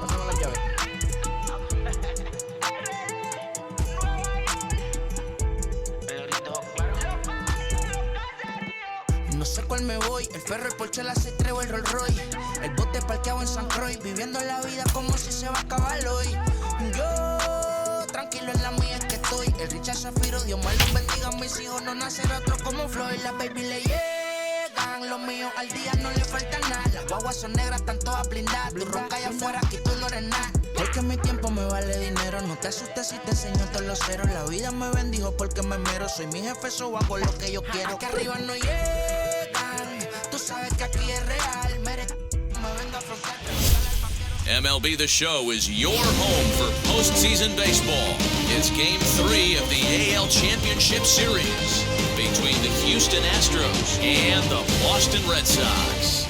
Pásame la llave. No sé cuál me voy, el ferro, el Porsche, la C3 o el Rolls Royce. El bote parqueado en San Croix, viviendo la vida como si se va a acabar hoy. Yo, tranquilo en la mía es que estoy. El Richard Zafiro, Dios me los bendiga, mis hijos no nacerá otro como Floyd. Las baby le llegan, los míos al día no le falta nada. Las guaguas son negras, están todas blindadas. Tu ronca allá afuera, aquí tú no eres nada. Porque mi tiempo me vale dinero, no te asustes si te enseño todos los ceros. La vida me bendijo porque me mero, soy mi jefe, so hago lo que yo quiero. Que arriba no llegan, tú sabes que aquí es real. Me vengo a afrontar. MLB The Show is your home for postseason baseball. It's Game 3 of the AL Championship Series between the Houston Astros and the Boston Red Sox.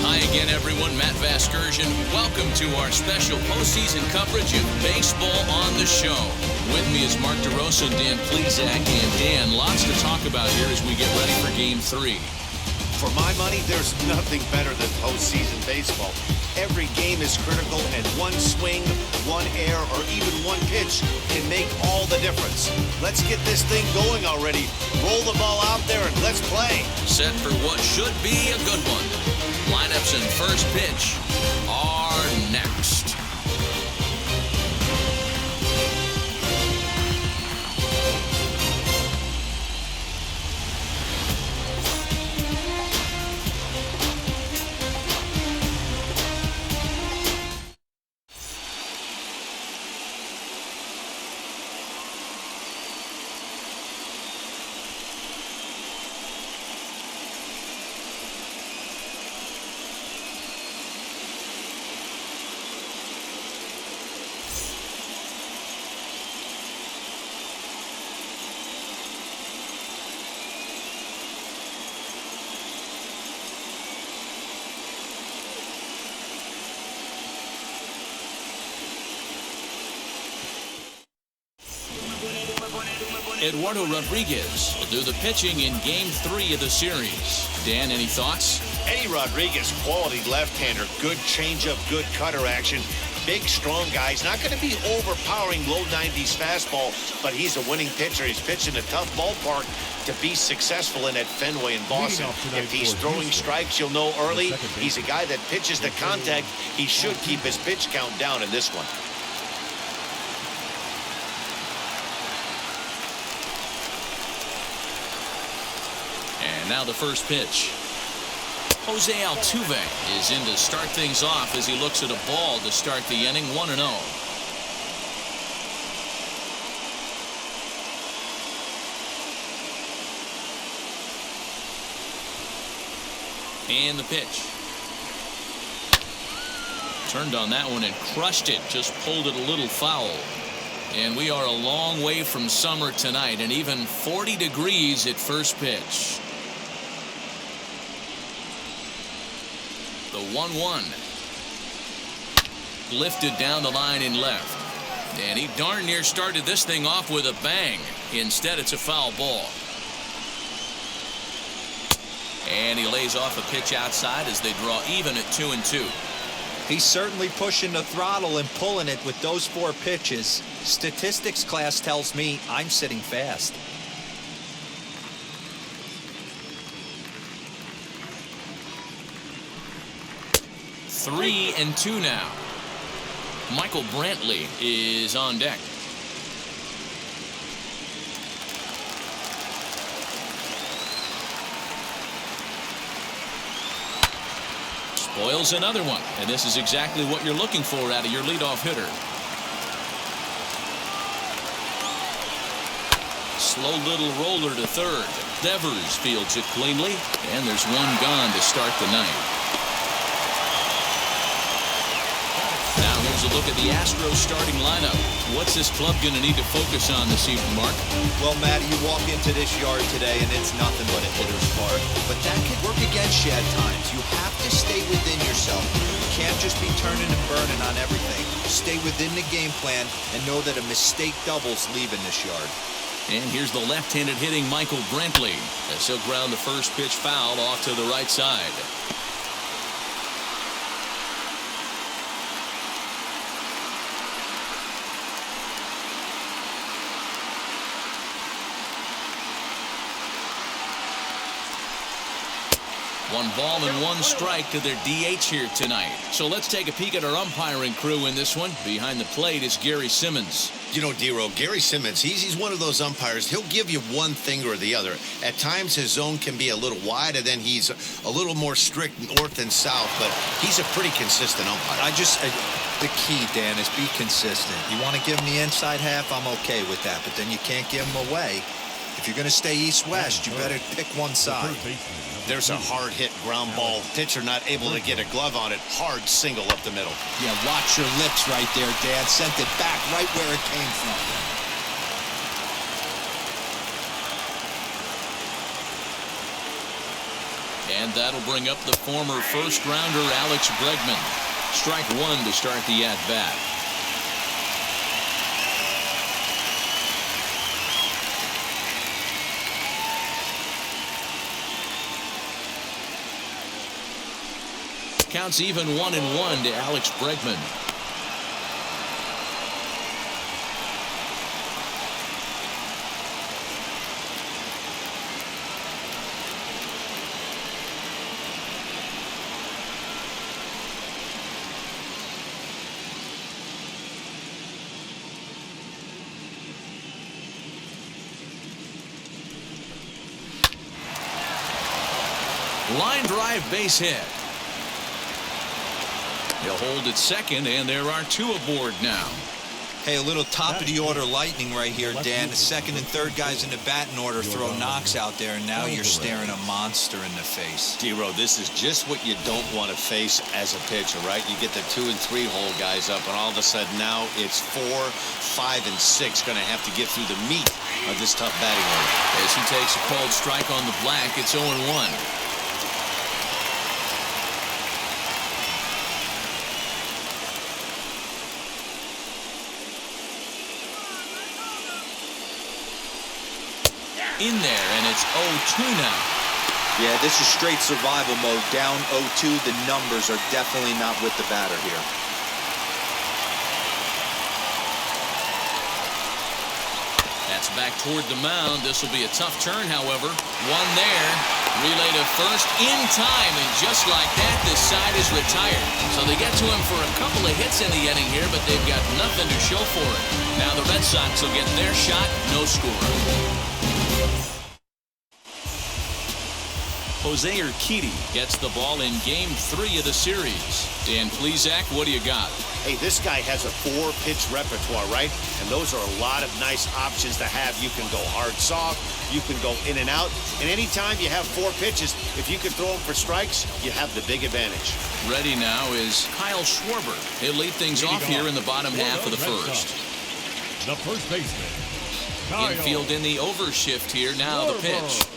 Hi again, everyone. Matt Vasgersian. Welcome to our special postseason coverage of Baseball on the Show. With me is Mark DeRosa and Dan Plezak. And Dan, lots to talk about here as we get ready for Game 3. For my money, there's nothing better than postseason baseball. Every game is critical, and one swing, one error, or even one pitch can make all the difference. Let's get this thing going already. Roll the ball out there and let's play. Set for what should be a good one. Lineups and first pitch are next. Eduardo Rodríguez will do the pitching in Game 3 of the series. Dan, any thoughts? Eddie Rodríguez, quality left-hander, good changeup, good cutter action. Big, strong guy. He's not going to be overpowering low 90s fastball, but he's a winning pitcher. He's pitching a tough ballpark to be successful in at Fenway in Boston. If he's throwing strikes, you'll know early. He's a guy that pitches to contact. He should keep his pitch count down in this one. And now the first pitch. Jose Altuve is in to start things off as he looks at a ball to start the inning, 1-0. And the pitch. Turned on that one and crushed it, just pulled it a little foul. And we are a long way from summer tonight, and even 40 degrees at first pitch. The 1-1. Lifted down the line in left. And he darn near started this thing off with a bang. Instead, it's a foul ball. And he lays off a pitch outside as they draw even at 2-2. He's certainly pushing the throttle and pulling it with those 4 pitches. Statistics class tells me I'm sitting fast. Three and 2 now. Michael Brantley is on deck. Spoils another one, and this is exactly what you're looking for out of your leadoff hitter. Slow little roller to third. Devers fields it cleanly, and there's one gone to start the night. Now here's a look at the Astros starting lineup. What's this club going to need to focus on this evening, Mark? Well, Matt, you walk into this yard today and it's nothing but a hitter's park. But that could work against you at times. You have to stay within yourself. You can't just be turning and burning on everything. stay within the game plan and know that a mistake doubles leaving this yard. And here's the left-handed hitting Michael Brantley as he'll ground the first pitch foul off to the right side. One ball and one strike to their DH here tonight. So let's take a peek at our umpiring crew in this one. Behind the plate is Gary Simmons. You know, D-Row, Gary Simmons, he's one of those umpires. He'll give you one thing or the other. At times, his zone can be a little wide, and then he's a little more strict north and south, but he's a pretty consistent umpire. The key, Dan, is be consistent. You want to give him the inside half, I'm okay with that, but then you can't give him away. If you're going to stay east-west, you better pick one side. There's a hard-hit ground ball. Pitcher not able to get a glove on it. Hard single up the middle. Yeah, watch your lips right there, Dan. Sent it back right where it came from. And that'll bring up the former first-rounder Alex Bregman. Strike one to start the at-bat. Counts even 1-1 to Alex Bregman. Line drive base hit. He'll hold at second, and there are two aboard now. Hey, a little top-of-the-order lightning right here, Dan. The second and third guys in the batting order throw knocks out there, and now you're staring a monster in the face. D-Row, this is just what you don't want to face as a pitcher, right? You get the 2 and 3 hole guys up, and all of a sudden now it's 4, 5, and 6 going to have to get through the meat of this tough batting order. As he takes a cold strike on the black, it's 0-1. In there, and it's 0-2 now. Yeah, this is straight survival mode. Down 0-2. The numbers are definitely not with the batter here. That's back toward the mound. This will be a tough turn, however. One there. Relay to first in time, and just like that, this side is retired. So they get to him for a couple of hits in the inning here, but they've got nothing to show for it. Now the Red Sox will get their shot, no score. Jose Urquidy gets the ball in Game 3 of the series. Dan Plesac, what do you got? Hey, this guy has a 4-pitch repertoire, right? And those are a lot of nice options to have. You can go hard, soft. You can go in and out. And anytime you have 4 pitches, if you can throw them for strikes, you have the big advantage. Ready now is Kyle Schwarber. He'll lead things off here in the bottom half of the first. The first baseman. Infield in the overshift here. Now the pitch.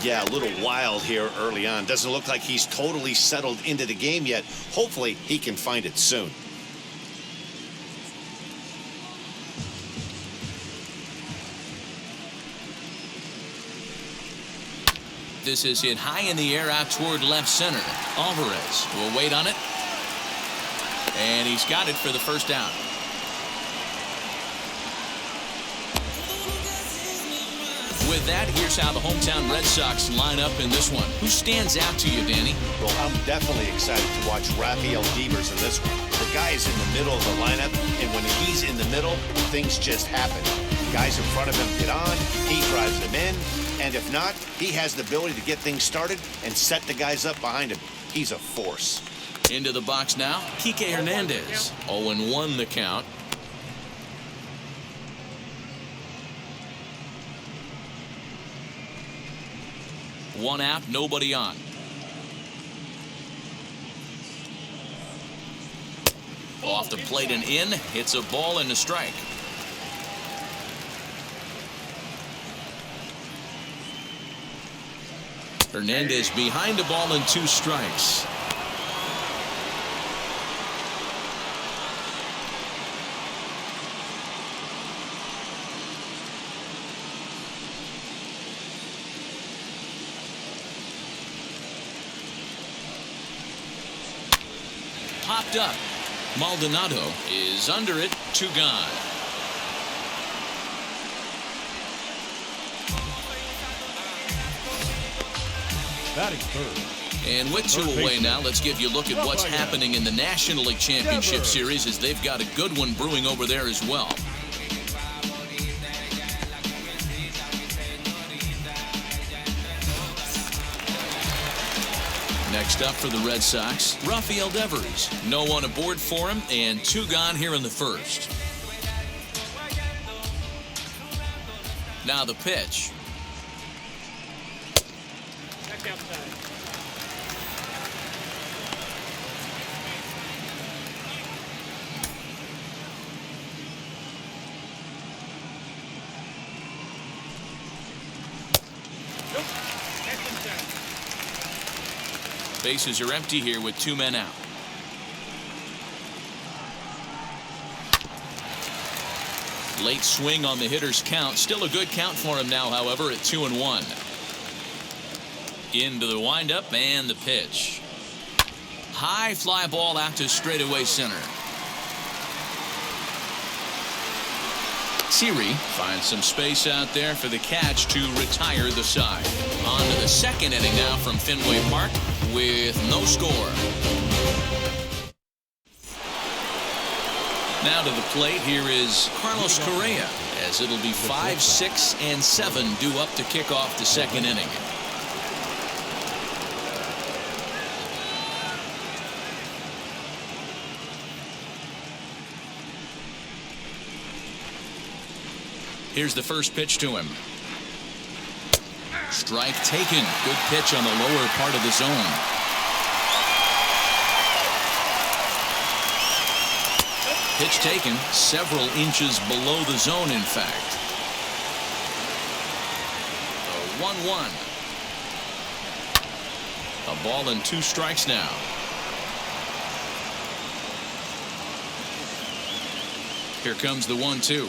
Yeah, a little wild here early on. Doesn't look like he's totally settled into the game yet. Hopefully, he can find it soon. This is hit high in the air out toward left center. Alvarez will wait on it. And he's got it for the first down. with that, here's how the hometown Red Sox line up in this one. Who stands out to you, Danny? Well, I'm definitely excited to watch Rafael Devers in this one. The guy is in the middle of the lineup, and when he's in the middle, things just happen. Guys in front of him get on, he drives them in, and if not, he has the ability to get things started and set the guys up behind him. He's a force. Into the box now, Kike Hernandez. 0-1 the count. One out, nobody on. Off the plate and in. Hits a ball and a strike. Hernandez behind the ball and 2 strikes. Popped up. Maldonado is under it. 2 gone. Batting third. And with 2 away now, let's give you a look at what's happening in the National League Championship Series, as they've got a good one brewing over there as well. Next up for the Red Sox, Rafael Devers. No one aboard for him, and 2 gone here in the first. Now the pitch. Bases are empty here with 2 men out. Late swing on the hitter's count. Still a good count for him now, however, at 2-1. Into the windup and the pitch. High fly ball out to straightaway center. Siri finds some space out there for the catch to retire the side. On to the second inning now from Fenway Park with no score. Now to the plate, here is Carlos Correa, as it'll be 5, 6, and 7 due up to kick off the second inning. Here's the first pitch to him. Strike taken. Good pitch on the lower part of the zone. Pitch taken several inches below the zone, in fact. A 1-1. A ball and 2 strikes now. Here comes the 1-2.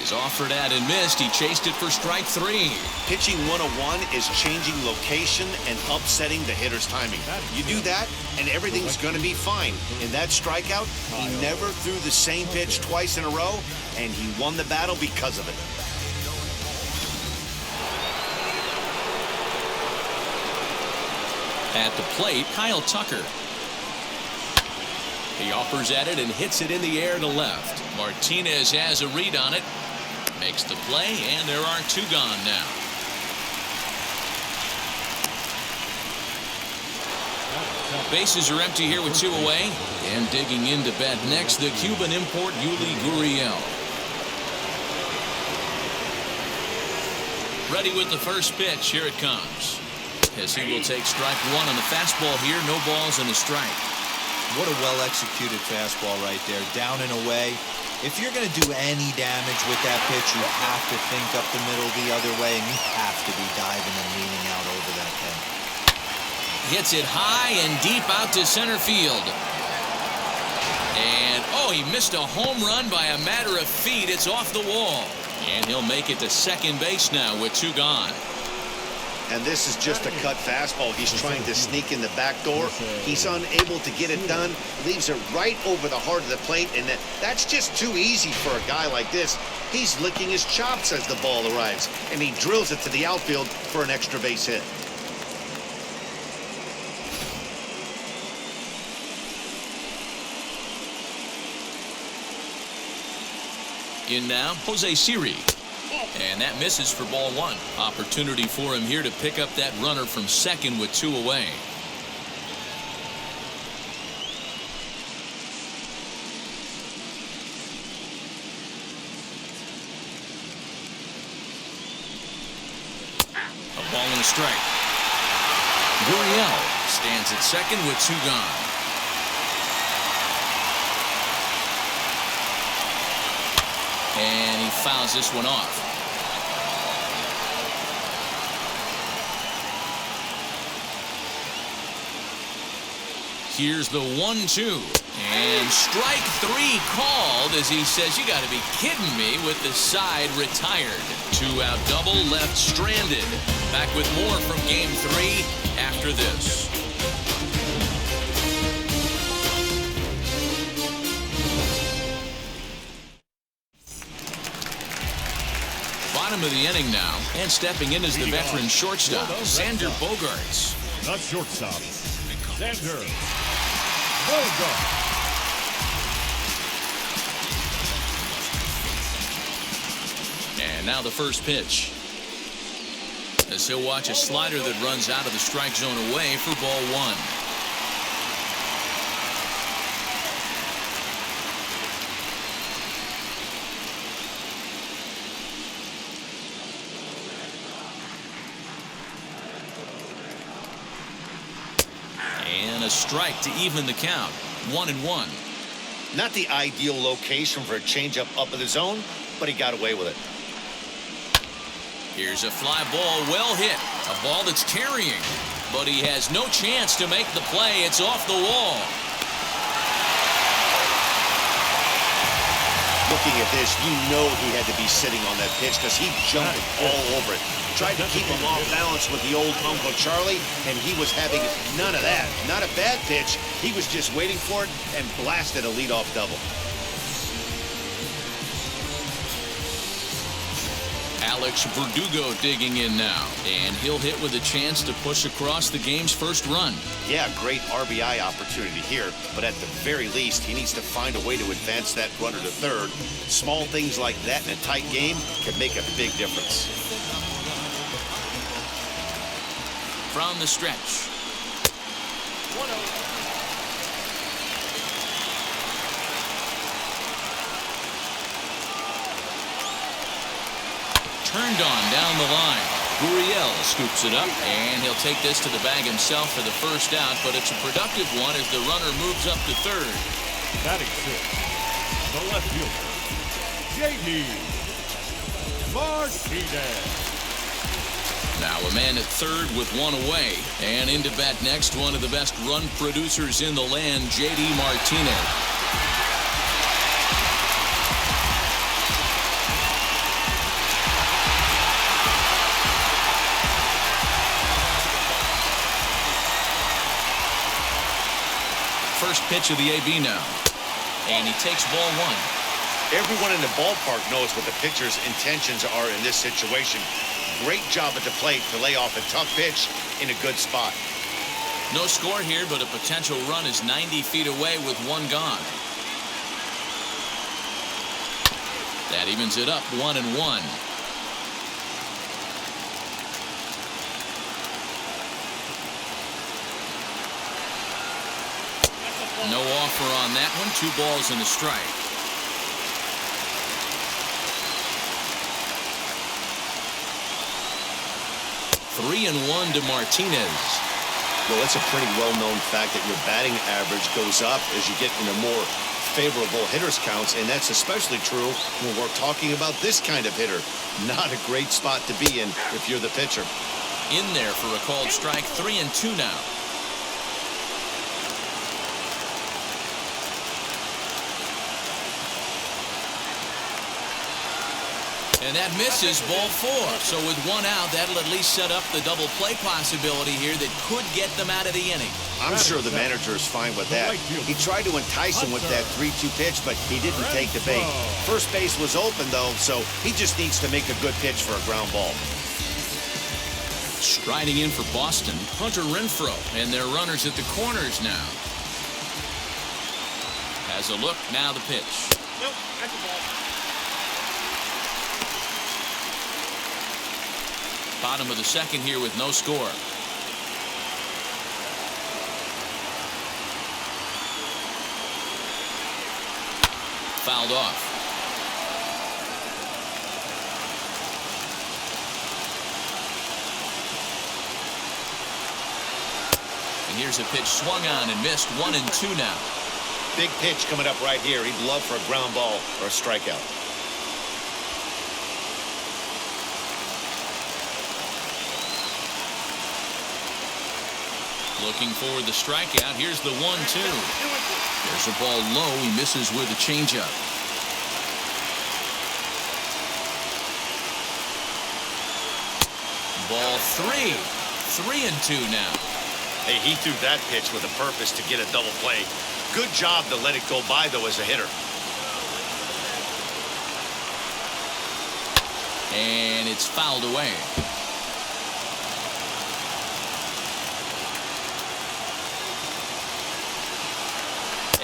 Is offered at and missed. He chased it for strike 3. Pitching 101 is changing location and upsetting the hitter's timing. You do that, and everything's going to be fine. In that strikeout, he never threw the same pitch twice in a row, and he won the battle because of it. At the plate, Kyle Tucker. He offers at it and hits it in the air to left. Martinez has a read on it. Makes the play, and there are 2 gone now. Bases are empty here with 2 away. And digging in to bat next, the Cuban import Yuli Gurriel. Ready with the first pitch. Here it comes. As he will take strike 1 on the fastball here. No balls and a strike. What a well-executed fastball right there. Down and away. If you're going to do any damage with that pitch, you have to think up the middle the other way, and you have to be diving and leaning out over that thing. Hits it high and deep out to center field. And, oh, he missed a home run by a matter of feet. It's off the wall. And he'll make it to second base now with 2 gone. And this is just a cut fastball. He's trying to sneak in the back door. He's unable to get it done. Leaves it right over the heart of the plate, and that's just too easy for a guy like this. He's licking his chops as the ball arrives, and he drills it to the outfield for an extra base hit. In now, Jose Siri. And that misses for ball one. Opportunity for him here to pick up that runner from second with 2 away. A ball and a strike. Gurriel stands at second with 2 gone. And he fouls this one off. Here's the 1-2. And strike 3 called as he says, "You got to be kidding me," with the side retired. 2-out double left stranded. Back with more from game 3 after this. Bottom of the inning now, and stepping in is the veteran shortstop, Xander Bogaerts. The shortstop, Xander Bogaerts. And now the first pitch, as he'll watch a slider that runs out of the strike zone away for ball 1. And a strike to even the count. 1-1. Not the ideal location for a changeup up in the zone, but he got away with it. Here's a fly ball, well hit. A ball that's carrying, but he has no chance to make the play. It's off the wall. Looking at this, you know he had to be sitting on that pitch because he jumped all over it. Tried to keep him off balance with the old Uncle Charlie, and he was having none of that. Not a bad pitch. He was just waiting for it and blasted a leadoff double. Alex Verdugo digging in now, and he'll hit with a chance to push across the game's first run. Yeah, great RBI opportunity here, but at the very least, he needs to find a way to advance that runner to third. Small things like that in a tight game can make a big difference. From the stretch. Turned on down the line. Gurriel scoops it up, and he'll take this to the bag himself for the first out, but it's a productive one as the runner moves up to third. Batting 6, the left fielder, J.D. Martinez. Now a man at third with 1 away, and into bat next, one of the best run producers in the land, J.D. Martinez. First pitch of the AB now, and he takes ball 1. Everyone in the ballpark knows what the pitcher's intentions are in this situation. Great job at the plate to lay off a tough pitch in a good spot. No score here, but a potential run is 90 feet away with 1 gone. That evens it up 1-1. No offer on that one. 2 balls and a strike. Three and 1 to Martinez. Well, it's a pretty well-known fact that your batting average goes up as you get into more favorable hitters counts, and that's especially true when we're talking about this kind of hitter. Not a great spot to be in if you're the pitcher. In there for a called strike. 3-2 now. And that misses, ball 4. So with 1 out, that'll at least set up the double play possibility here that could get them out of the inning. I'm sure the manager is fine with that. He tried to entice him with that 3-2 pitch, but he didn't take the bait. First base was open, though, so he just needs to make a good pitch for a ground ball. Striding in for Boston, Hunter Renfroe, and their runners at the corners now. Has a look, now the pitch. Nope, that's a ball. Bottom of the second here with no score. Fouled off. And here's a pitch swung on and missed. 1-2 now. Big pitch coming up right here. He'd love for a ground ball or a strikeout. Looking for the strikeout. Here's the 1-2. There's a ball low. He misses with a changeup. Ball 3. 3-2 now. Hey, he threw that pitch with a purpose to get a double play. Good job to let it go by, though, as a hitter. And it's fouled away.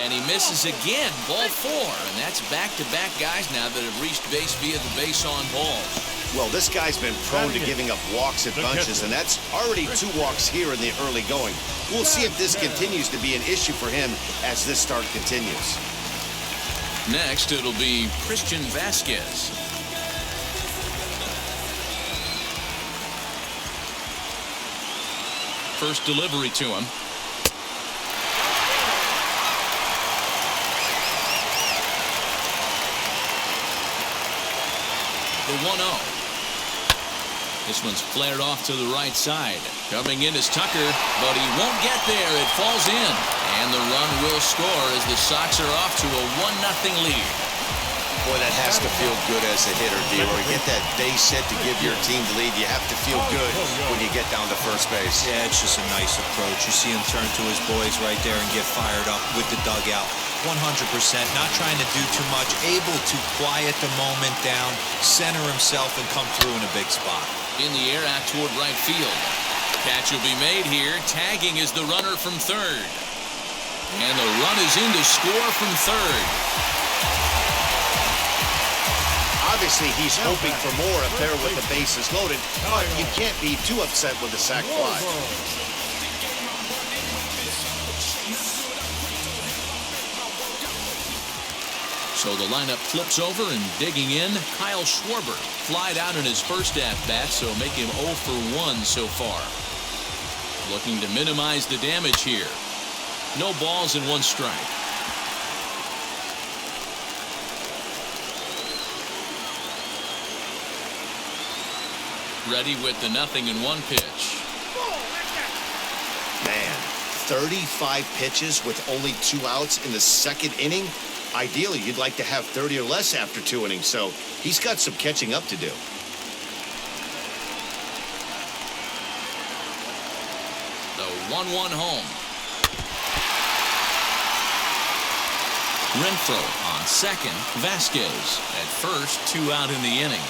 And he misses again. Ball 4. And that's back-to-back guys now that have reached base via the base on balls. Well, this guy's been prone to giving up walks at bunches, and that's already 2 walks here in the early going. We'll see if this continues to be an issue for him as this start continues. Next, it'll be Christian Vasquez. First delivery to him. The 1-0. This one's flared off to the right side. Coming in is Tucker, but he won't get there. It falls in. And the run will score as the Sox are off to a 1-0 lead. Boy, that has to feel good as a hitter, D. Or get that base hit to give your team the lead. You have to feel good when you get down to first base. Yeah, it's just a nice approach. You see him turn to his boys right there and get fired up with the dugout. 100%, not trying to do too much, able to quiet the moment down, center himself, and come through in a big spot. In the air out toward right field. Catch will be made here. Tagging is the runner from third. And the run is in to score from third. Obviously, he's hoping for more up there with the bases loaded, but you can't be too upset with a sac fly. So the lineup flips over, and digging in, Kyle Schwarber. Flied out in his first at-bat, so make him 0 for 1 so far. Looking to minimize the damage here. No balls and 1 strike. Ready with the 0-1 pitch. Man, 35 pitches with only 2 outs in the second inning. Ideally, you'd like to have 30 or less after 2 innings, so he's got some catching up to do. The 1-1 home. Renfroe on second. Vasquez at first. 2 out in the inning.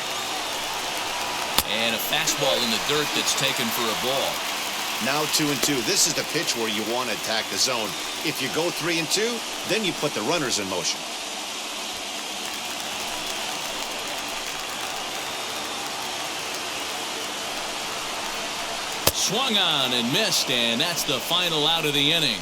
And a fastball in the dirt that's taken for a ball. Now 2-2. This is the pitch where you want to attack the zone. If you go 3-2, then you put the runners in motion. Swung on and missed, and that's the final out of the inning.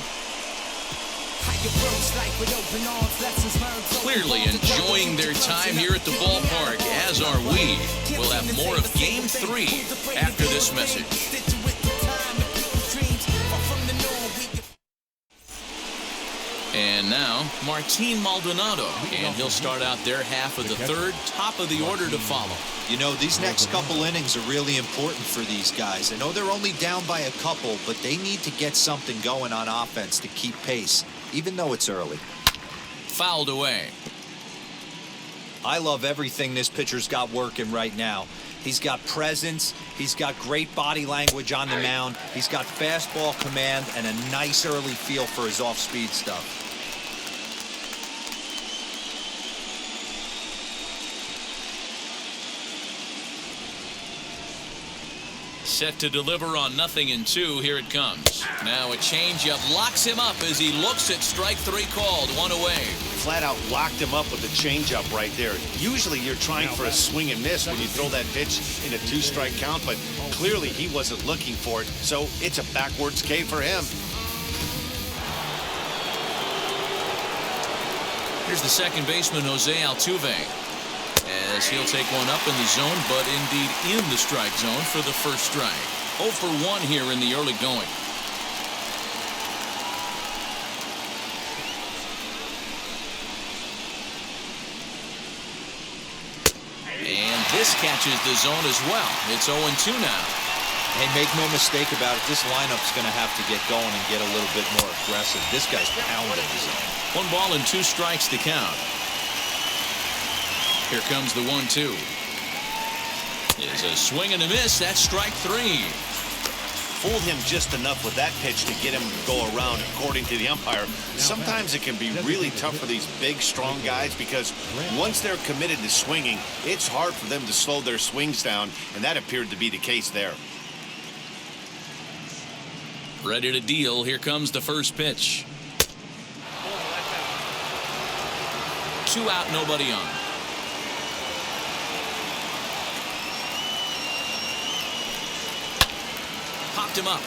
Clearly enjoying their time here at the ballpark, as are we. We'll have more of Game 3 after this message. And now, Martin Maldonado, and he'll start out their half of the third, top of the order to follow. You know, these next couple innings are really important for these guys. I know they're only down by a couple, but they need to get something going on offense to keep pace, even though it's early. Fouled away. I love everything this pitcher's got working right now. He's got presence. He's got great body language on the mound. He's got fastball command and a nice early feel for his off-speed stuff. Set to deliver on 0-2. Here it comes. Now a changeup locks him up as he looks at strike 3 called. 1 away. Flat out locked him up with the changeup right there. Usually you're trying for a swing and miss when you throw that pitch in a 2-strike count, but clearly he wasn't looking for it, so it's a backwards K for him. Here's the second baseman, Jose Altuve, as he'll take one up in the zone, but indeed in the strike zone for the first strike. 0 for 1 here in the early going. And this catches the zone as well. It's 0-2 now. And make no mistake about it, this lineup's going to have to get going and get a little bit more aggressive. This guy's pounding the zone. 1 ball and 2 strikes to count. Here comes the 1-2. Is a swing and a miss. That's strike 3. Fooled him just enough with that pitch to get him to go around, according to the umpire. Sometimes it can be really tough for these big, strong guys because once they're committed to swinging, it's hard for them to slow their swings down, and that appeared to be the case there. Ready to deal. Here comes the first pitch. 2 out, nobody on. Popped him up.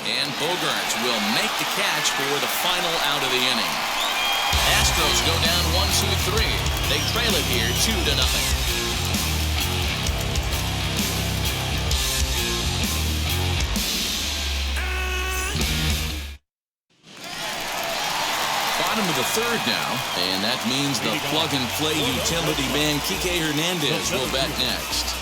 And Bogaerts will make the catch for the final out of the inning. Astros go down 1-2-3. They trail it here 2-0. Bottom of the third now, and that means the plug-and-play utility man Kike Hernandez will bat next.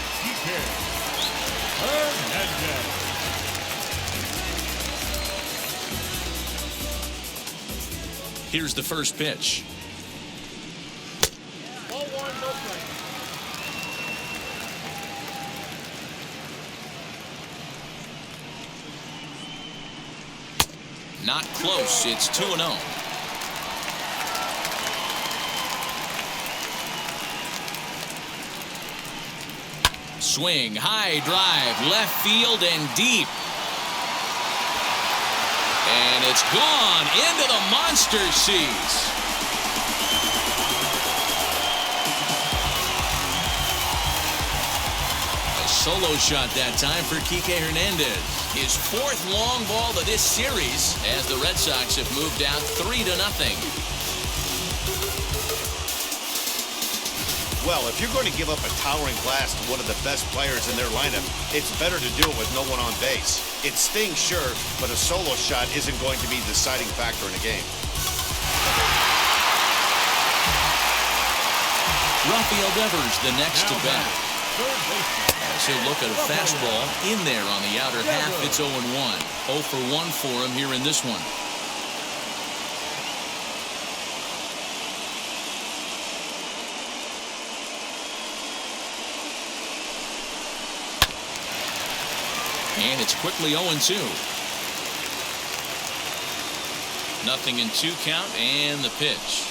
Here's the first pitch. Not close. It's 2-0. Swing, high drive, left field and deep. And it's gone into the monster seats. A solo shot that time for Kike Hernandez. His 4th long ball of this series as the Red Sox have moved out 3-0. Well, if you're going to give up a towering blast to one of the best players in their lineup, it's better to do it with no one on base. It stings, sure, but a solo shot isn't going to be the deciding factor in a game. Rafael Devers, the next to bat. As he'll look at a fastball in there on the outer half, it's 0-1. 0 for 1 for him here in this one. And it's quickly 0-2. 0-2 count, and the pitch.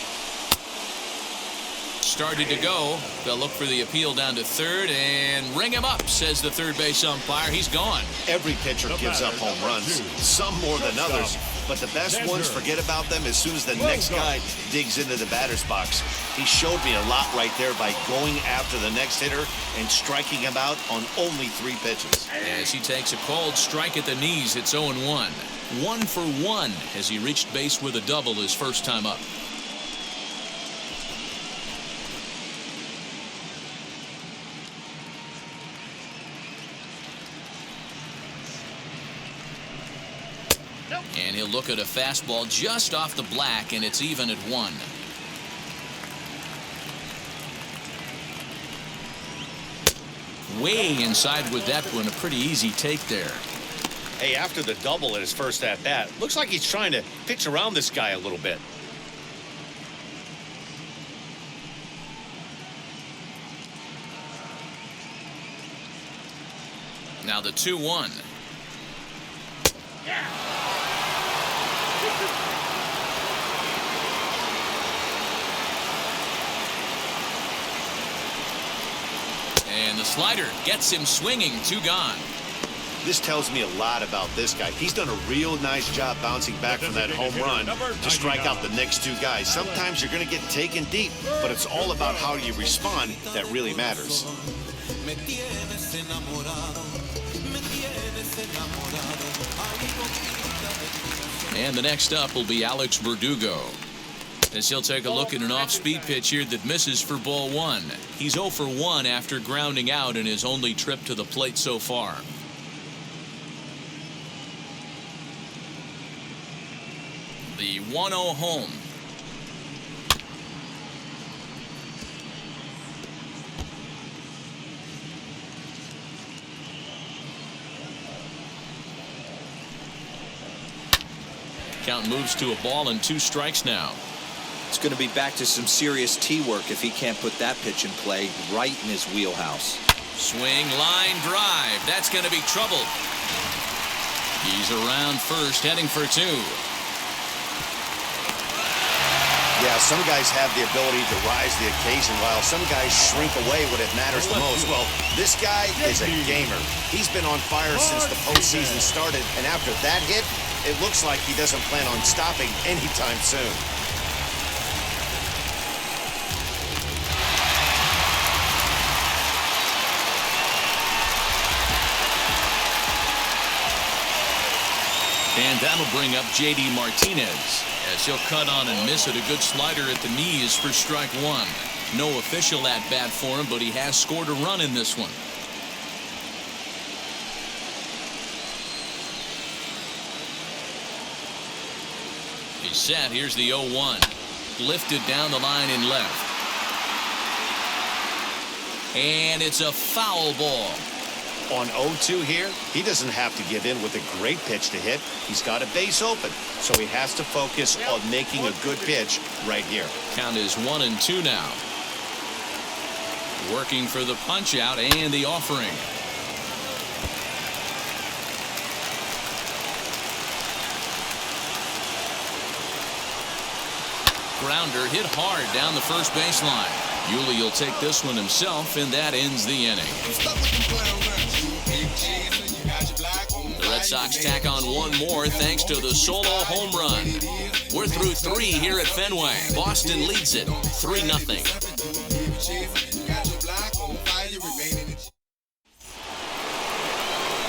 Started to go. They'll look for the appeal down to third and ring him up, says the third base umpire. He's gone. Every pitcher gives up home runs, some more than others, but the best ones forget about them as soon as the next guy digs into the batter's box. He showed me a lot right there by going after the next hitter and striking him out on only 3 pitches. As he takes a called strike at the knees, it's 0-1. 1 for 1 as he reached base with a double his first time up. And he'll look at a fastball just off the black, and it's even at 1. Way inside with that one. A pretty easy take there. Hey, after the double at his first at-bat, looks like he's trying to pitch around this guy a little bit. 2-1. And the slider gets him swinging. 2 gone. This tells me a lot about this guy. He's done a real nice job bouncing back from that home run to strike out the next 2 guys. Sometimes you're going to get taken deep, but it's all about how you respond that really matters. And the next up will be Alex Verdugo, as he'll take a look at an off-speed pitch here that misses for ball 1. He's 0 for 1 after grounding out in his only trip to the plate so far. The 1-0 home. Count moves to a ball and 2 strikes now. It's going to be back to some serious tee work if he can't put that pitch in play right in his wheelhouse. Swing, line, drive. That's going to be trouble. He's around first, heading for 2. Yeah, some guys have the ability to rise to the occasion while some guys shrink away when it matters the most. Well, this guy is a gamer. He's been on fire since the postseason started, and after that hit, it looks like he doesn't plan on stopping anytime soon. And that'll bring up J.D. Martinez, as he'll cut on and miss at a good slider at the knees for strike 1. No official at-bat for him, but he has scored a run in this one. He's set. Here's the 0-1. Lifted down the line in left. And it's a foul ball. On 0-2 here, he doesn't have to give in with a great pitch to hit. He's got a base open, so he has to focus on making a good pitch right here. Count is 1-2 now. Working for the punch out and the offering. Grounder hit hard down the first baseline. Yuli will take this one himself, and that ends the inning. The Red Sox tack on one more thanks to the solo home run. We're through 3 here at Fenway. Boston leads it 3-0.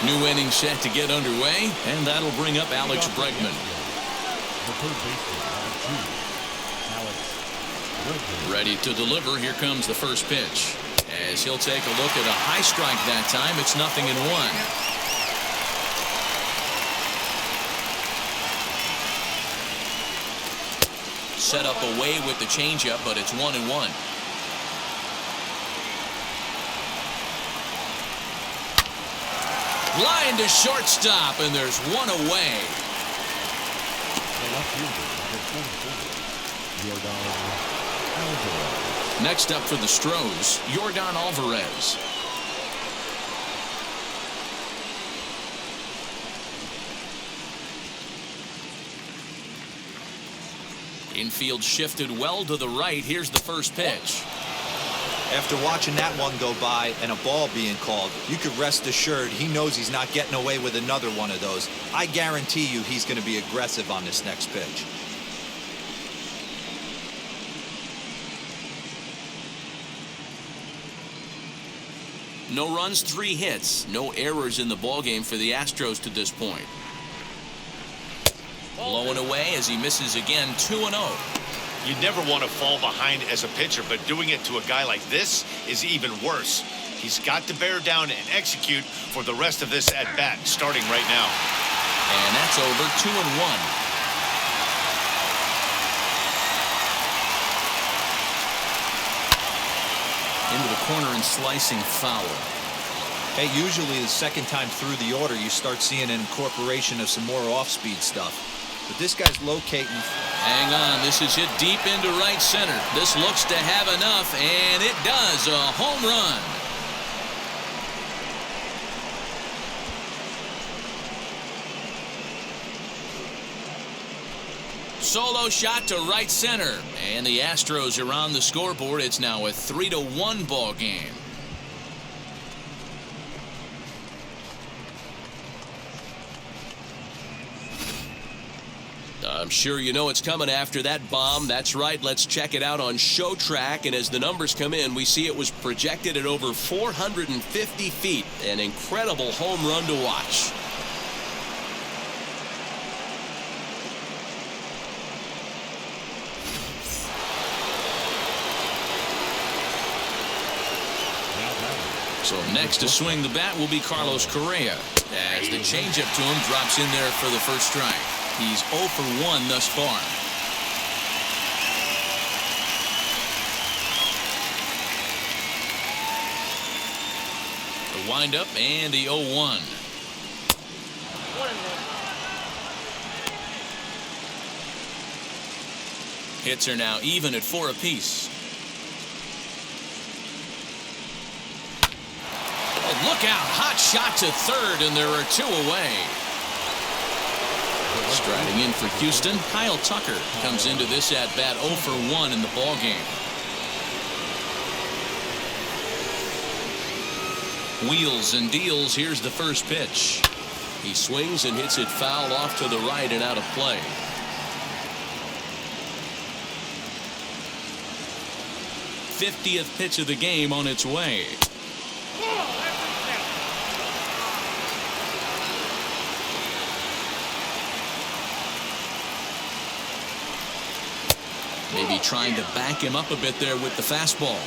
New inning set to get underway, and that'll bring up Alex Bregman. Ready to deliver. Here comes the first pitch. As he'll take a look at a high strike that time. It's 0-1. Set up away with the changeup, but it's 1-1. Line to shortstop, and there's 1 away. Next up for the Astros, Yordan Alvarez. Infield shifted well to the right. Here's the first pitch. After watching that one go by and a ball being called, you could rest assured he knows he's not getting away with another one of those. I guarantee you he's going to be aggressive on this next pitch. No runs, 3 hits. No errors in the ballgame for the Astros to this point. Low and away as he misses again. 2-0. You never want to fall behind as a pitcher, but doing it to a guy like this is even worse. He's got to bear down and execute for the rest of this at-bat, starting right now. And that's over. 2-1. Into the corner and slicing foul. Hey, usually the second time through the order, you start seeing an incorporation of some more off-speed stuff. But this guy's locating. Hang on, this is hit deep into right center. This looks to have enough, and it does. A home run. Solo shot to right center. And the Astros are on the scoreboard. It's now a 3-1 ball game. I'm sure you know it's coming after that bomb. That's right. Let's check it out on Show Track. And as the numbers come in, we see it was projected at over 450 feet. An incredible home run to watch. So next to swing the bat will be Carlos Correa, as the changeup to him drops in there for the first strike. He's 0 for 1 thus far. The windup and the 0-1. Hits are now even at 4 apiece. Oh, look out. Hot shot to third, and there are 2 away. Striding in for Houston, Kyle Tucker comes into this at-bat 0 for 1 in the ballgame. Wheels and deals. Here's the first pitch. He swings and hits it foul off to the right and out of play. '50th pitch of the game on its way. Maybe trying to back him up a bit there with the fastball.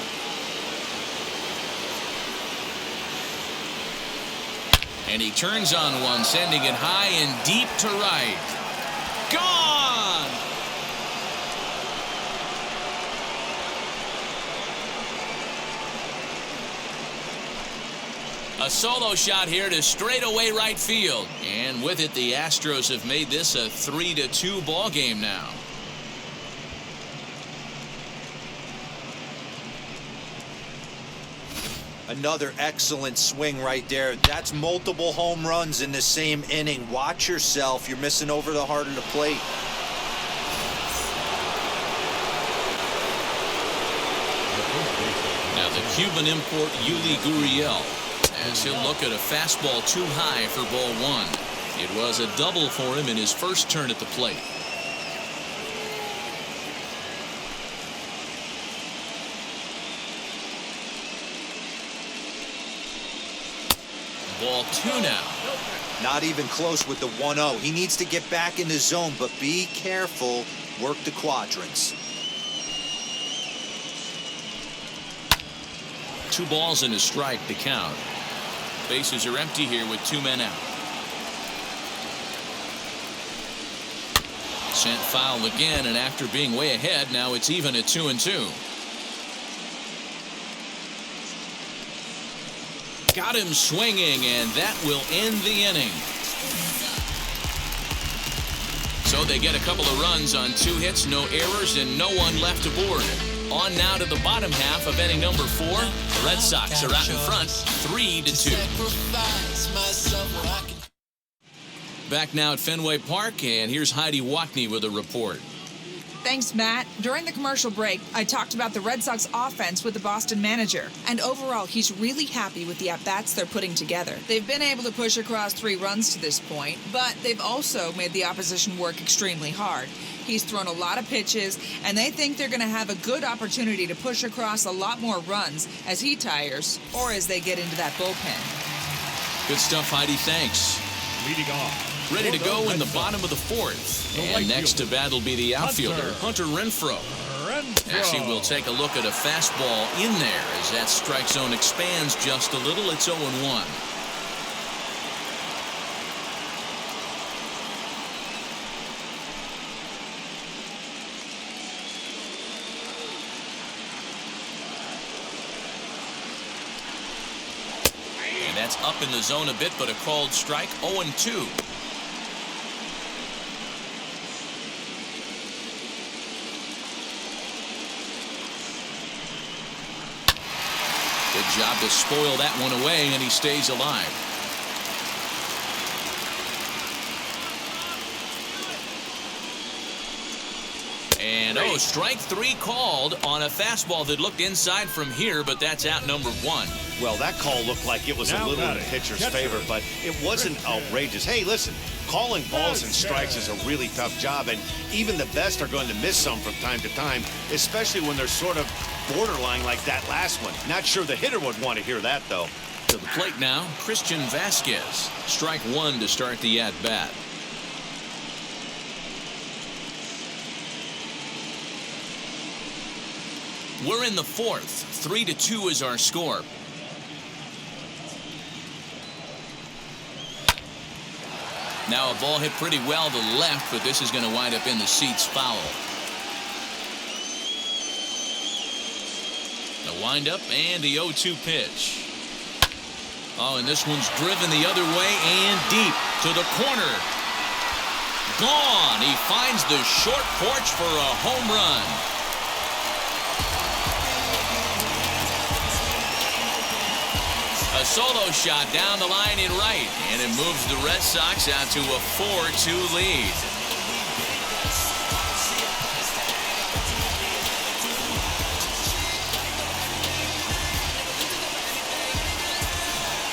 And he turns on one, sending it high and deep to right. Gone! A solo shot here to straightaway right field. And with it, the Astros have made this a 3-2 ball game now. Another excellent swing right there. That's multiple home runs in the same inning. Watch yourself. You're missing over the heart of the plate. Now the Cuban import Yuli Gurriel, as he'll look at a fastball too high for ball 1. It was a double for him in his first turn at the plate. Ball 2 now. Not even close with the 1-0. He needs to get back in the zone, but be careful. Work the quadrants. 2 balls and a strike to count. Bases are empty here with 2 men out. Sent foul again, and after being way ahead, now it's even at 2-2. Got him swinging, and that will end the inning. So they get a couple of runs on 2 hits, no errors, and no one left aboard. On now to the bottom half of inning number 4. The Red Sox are out in front, 3-2. Back now at Fenway Park, and here's Heidi Wackney with a report. Thanks, Matt. During the commercial break, I talked about the Red Sox offense with the Boston manager. And overall, he's really happy with the at-bats they're putting together. They've been able to push across 3 runs to this point, but they've also made the opposition work extremely hard. He's thrown a lot of pitches, and they think they're going to have a good opportunity to push across a lot more runs as he tires or as they get into that bullpen. Good stuff, Heidi. Thanks. Leading off. Ready to go in the bottom of the 4th. And next to bat will be the outfielder, Hunter Renfroe. As he will take a look at a fastball in there as that strike zone expands just a little. It's 0-1. And that's up in the zone a bit, but a called strike. 0-2. Good job to spoil that one away, and he stays alive. And, strike 3 called on a fastball that looked inside from here, but that's out number 1. Well, that call looked like it was a little in the pitcher's favor, but it wasn't outrageous. Hey, listen, calling balls and strikes is a really tough job, and even the best are going to miss some from time to time, especially when they're sort of borderline like that last one. Not sure the hitter would want to hear that, though. To the plate now, Christian Vasquez. Strike 1 to start the at-bat. We're in the 4th. 3-2 is our score. Now a ball hit pretty well to left, but this is going to wind up in the seats foul. The windup and the 0-2 pitch. Oh, and this one's driven the other way and deep to the corner. Gone. He finds the short porch for a home run. A solo shot down the line in right, and it moves the Red Sox out to a 4-2 lead.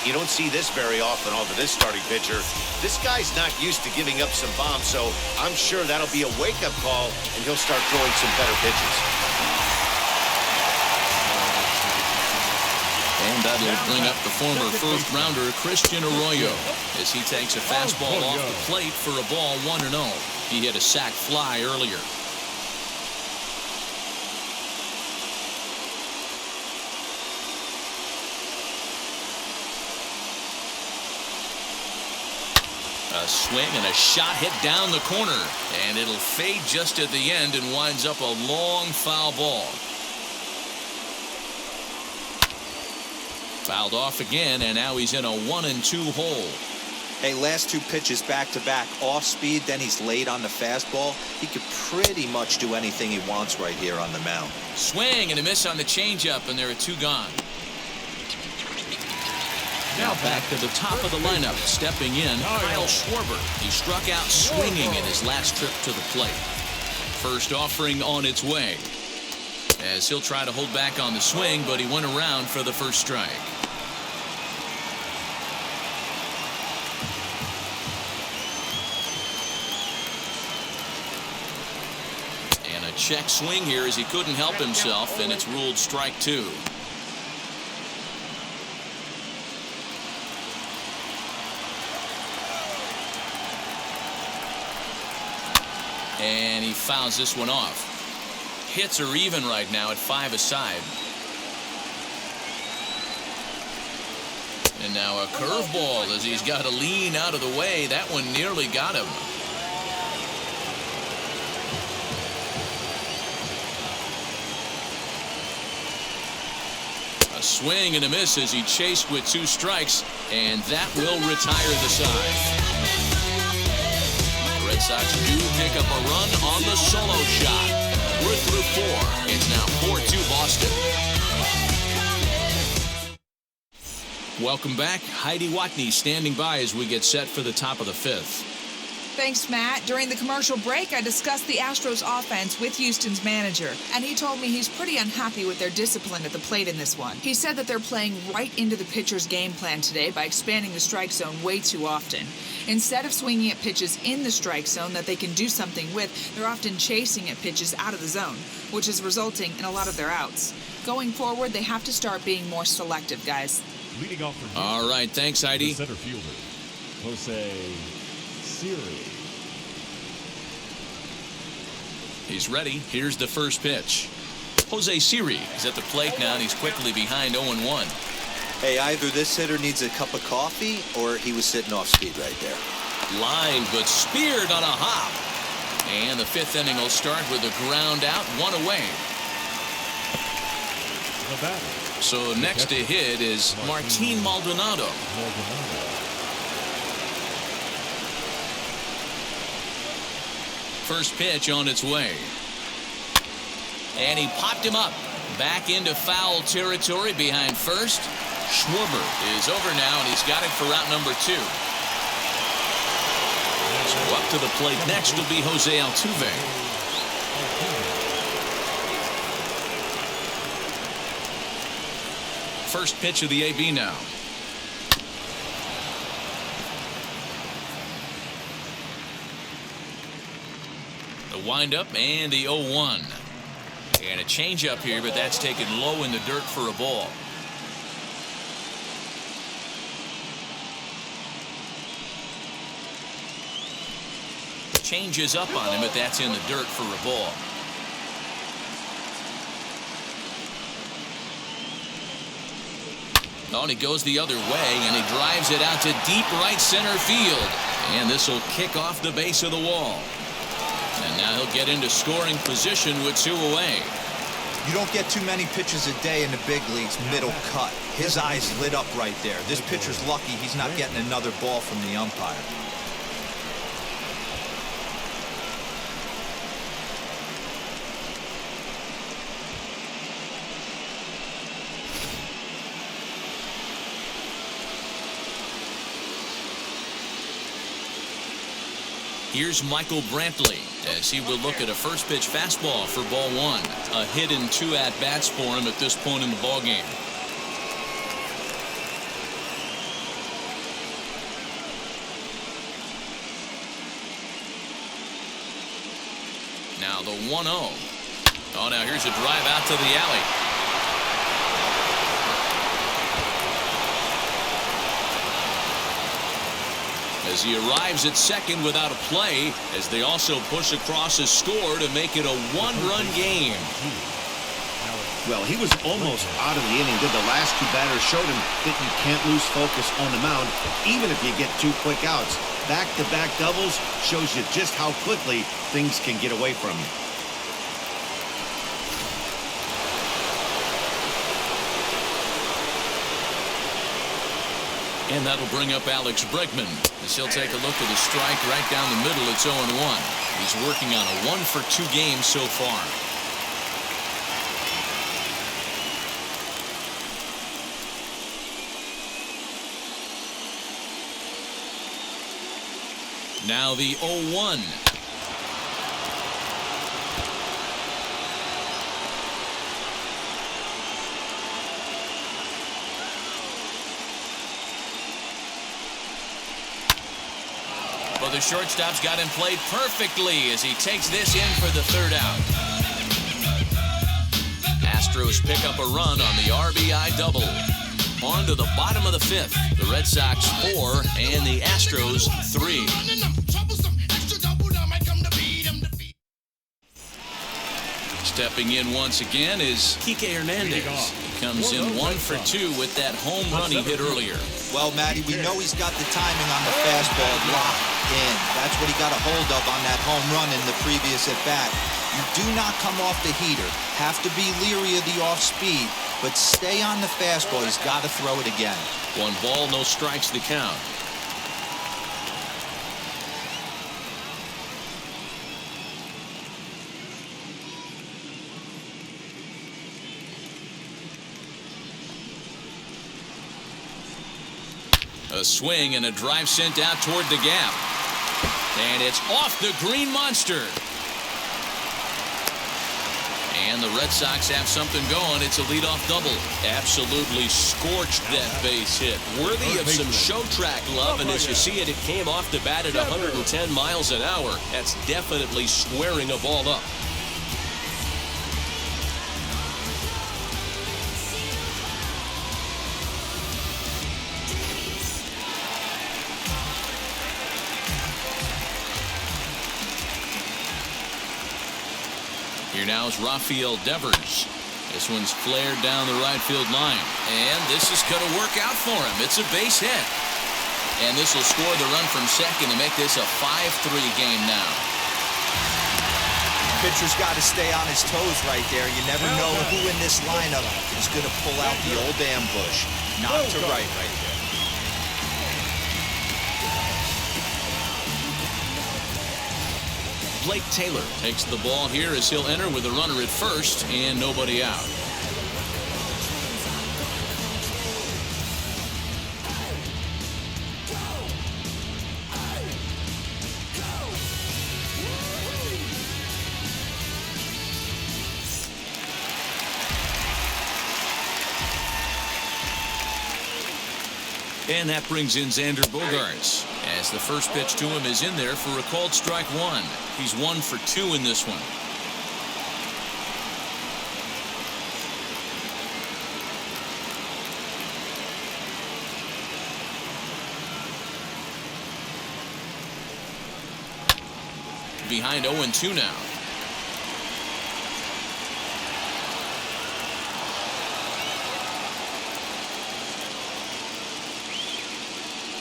You don't see this very often off of this starting pitcher. This guy's not used to giving up some bombs, so I'm sure that'll be a wake-up call, and he'll start throwing some better pitches. And that'll bring up the former first-rounder Christian Arroyo as he takes a fastball off the plate for a ball 1-0. He hit a sac fly earlier. A swing and a shot hit down the corner, and it'll fade just at the end and winds up a long foul ball. Fouled off again, and now he's in a 1-2 hole. Hey, last 2 pitches back-to-back, off speed, then he's late on the fastball. He could pretty much do anything he wants right here on the mound. Swing and a miss on the changeup, and there are 2 gone. Now back to the top of the lineup, stepping in, Kyle Schwarber. He struck out swinging in his last trip to the plate. First offering on its way, as he'll try to hold back on the swing, but he went around for the first strike. And a check swing here as he couldn't help himself, and it's ruled strike 2. And he fouls this one off. Hits are even right now at 5 aside. And now a curveball as he's got to lean out of the way. That one nearly got him. A swing and a miss as he chased with 2 strikes, and that will retire the side. Red Sox do pick up a run on the solo shot. We're through 4. It's now 4-2 Boston. Welcome back. Heidi Watney standing by as we get set for the top of the 5th. Thanks, Matt. During the commercial break, I discussed the Astros offense with Houston's manager, and he told me he's pretty unhappy with their discipline at the plate in this one. He said that they're playing right into the pitcher's game plan today by expanding the strike zone way too often. Instead of swinging at pitches in the strike zone that they can do something with, they're often chasing at pitches out of the zone, which is resulting in a lot of their outs. Going forward, they have to start being more selective, guys. Leading off for All right, thanks, Heidi. the center fielder, Jose Siri. He's ready. Here's the first pitch. Jose Siri is at the plate now, and he's quickly behind 0-1. Hey, either this hitter needs a cup of coffee or he was sitting off speed right there. Line, but speared on a hop. And the 5th inning will start with a ground out, 1 away. The batter. So next to hit is Martin Maldonado. First pitch on its way. And he popped him up. Back into foul territory behind first. Schwarber is over now, and he's got it for out number 2. So up to the plate next will be Jose Altuve. First pitch of the AB now. The windup and the 0-1. And a changeup here, but that's taken low in the dirt for a ball. Changes up on him, but that's in the dirt for a ball. Oh, and he goes the other way, and he drives it out to deep right center field. And this will kick off the base of the wall. And now he'll get into scoring position with 2 away. You don't get too many pitches a day in the big leagues middle cut. His eyes lit up right there. This pitcher's lucky he's not getting another ball from the umpire. Here's Michael Brantley as he will look at a first pitch fastball for ball 1. A hit and 2 at-bats for him at this point in the ballgame. Now the 1-0. Oh, now here's a drive out to the alley. As he arrives at second without a play, as they also push across a score to make it a 1-run game. Well, he was almost out of the inning. Did the last 2 batters showed him that you can't lose focus on the mound, even if you get 2 quick outs. Back-to-back doubles shows you just how quickly things can get away from you. And that'll bring up Alex Bregman as he'll take a look at a strike right down the middle. It's 0-1. He's working on a 1-for-2 game so far. Now the 0-1. Well, the shortstop's got him played perfectly as he takes this in for the 3rd out. Astros pick up a run on the RBI double. On to the bottom of the 5th. The Red Sox 4 and the Astros 3. Stepping in once again is Kike Hernandez. He comes in 1 for 2 with that home run he hit earlier. Well, Matty, we know he's got the timing on the fastball locked in. That's what he got a hold of on that home run in the previous at-bat. You do not come off the heater. Have to be leery of the off-speed, but stay on the fastball. He's got to throw it again. 1 ball, no strikes the count. A swing and a drive sent out toward the gap. And it's off the green monster. And the Red Sox have something going. It's a leadoff double. Absolutely scorched that base hit. Worthy of some show track love. And as you see it, it came off the bat at 110 miles an hour. That's definitely squaring a ball up. Here now is Rafael Devers. This one's flared down the right field line. And this is going to work out for him. It's a base hit. And this will score the run from second to make this a 5-3 game now. Pitcher's got to stay on his toes right there. You never know who in this lineup is going to pull out the old ambush. Not to right there. Blake Taylor takes the ball here as he'll enter with a runner at first and nobody out. And that brings in Xander Bogaerts, as the first pitch to him is in there for a called strike one. He's 1 for 2 in this one. Behind 0-2 now.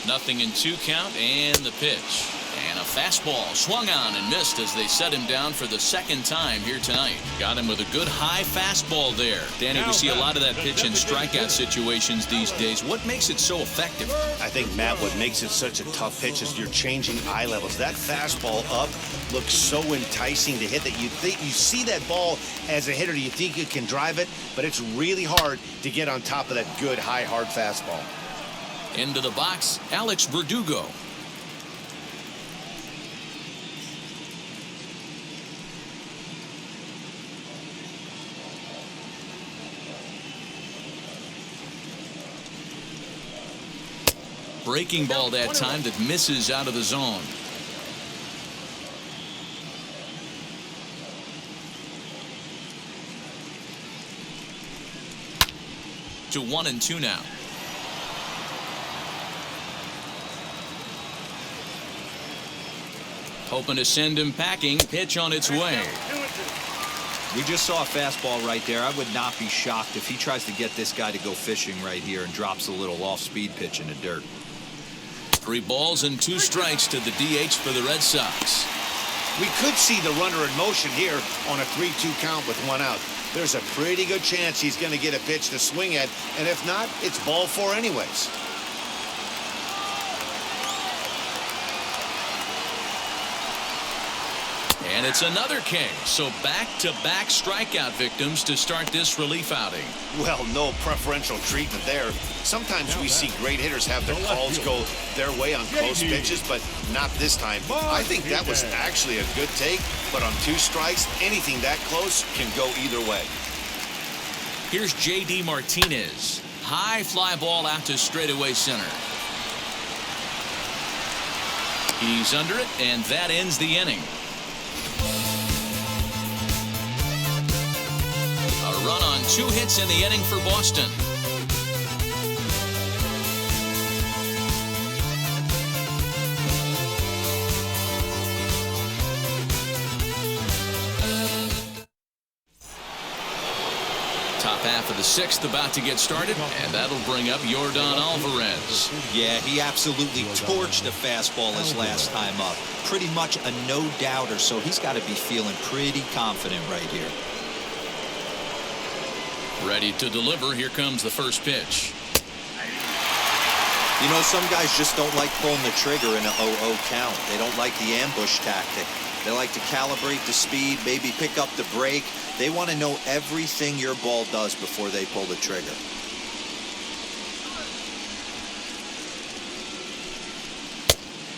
Nothing in 2 count, and the pitch. And a fastball swung on and missed as they set him down for the second time here tonight. Got him with a good high fastball there. Danny, we see a lot of that pitch in strikeout situations these days. What makes it so effective? I think, Matt, what makes it such a tough pitch is you're changing eye levels. That fastball up looks so enticing to hit that you think you see that ball as a hitter, you think you can drive it, but it's really hard to get on top of that good high hard fastball. Into the box, Alex Verdugo. Breaking ball that time that misses out of the zone. To 1-2 now. Hoping to send him packing. Pitch on its way. We just saw a fastball right there. I would not be shocked if he tries to get this guy to go fishing right here and drops a little off-speed pitch in the dirt. 3 balls and 2 strikes to the DH for the Red Sox. We could see the runner in motion here on a 3-2 count with 1 out. There's a pretty good chance he's going to get a pitch to swing at, and if not, it's ball 4 anyways. And it's another K. So back-to-back strikeout victims to start this relief outing. Well, no preferential treatment there. Sometimes we see great hitters have their calls go their way on close pitches, but not this time. I think that was actually a good take, but on 2 strikes, anything that close can go either way. Here's J.D. Martinez. High fly ball out to straightaway center. He's under it, and that ends the inning. A run on 2 hits in the inning for Boston. Top half of the 6th about to get started, and that'll bring up Yordan Alvarez. Yeah, he absolutely torched the fastball his last time up. Pretty much a no-doubter, so he's got to be feeling pretty confident right here. Ready to deliver. Here comes the first pitch. You know, some guys just don't like pulling the trigger in a 0-0 count. They don't like the ambush tactic. They like to calibrate the speed, maybe pick up the break. They want to know everything your ball does before they pull the trigger.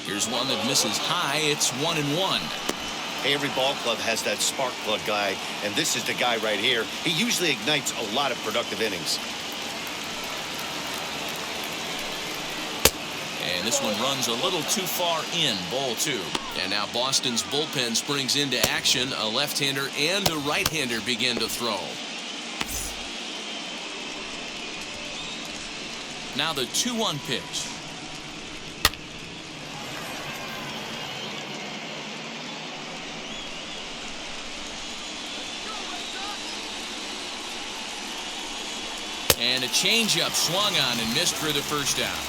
Here's one that misses high. It's 1-1. Hey, every ball club has that spark plug guy, and this is the guy right here. He usually ignites a lot of productive innings. And this one runs a little too far in, ball 2. And now Boston's bullpen springs into action. A left-hander and a right-hander begin to throw. Now the 2-1 pitch. And a changeup swung on and missed for the first out.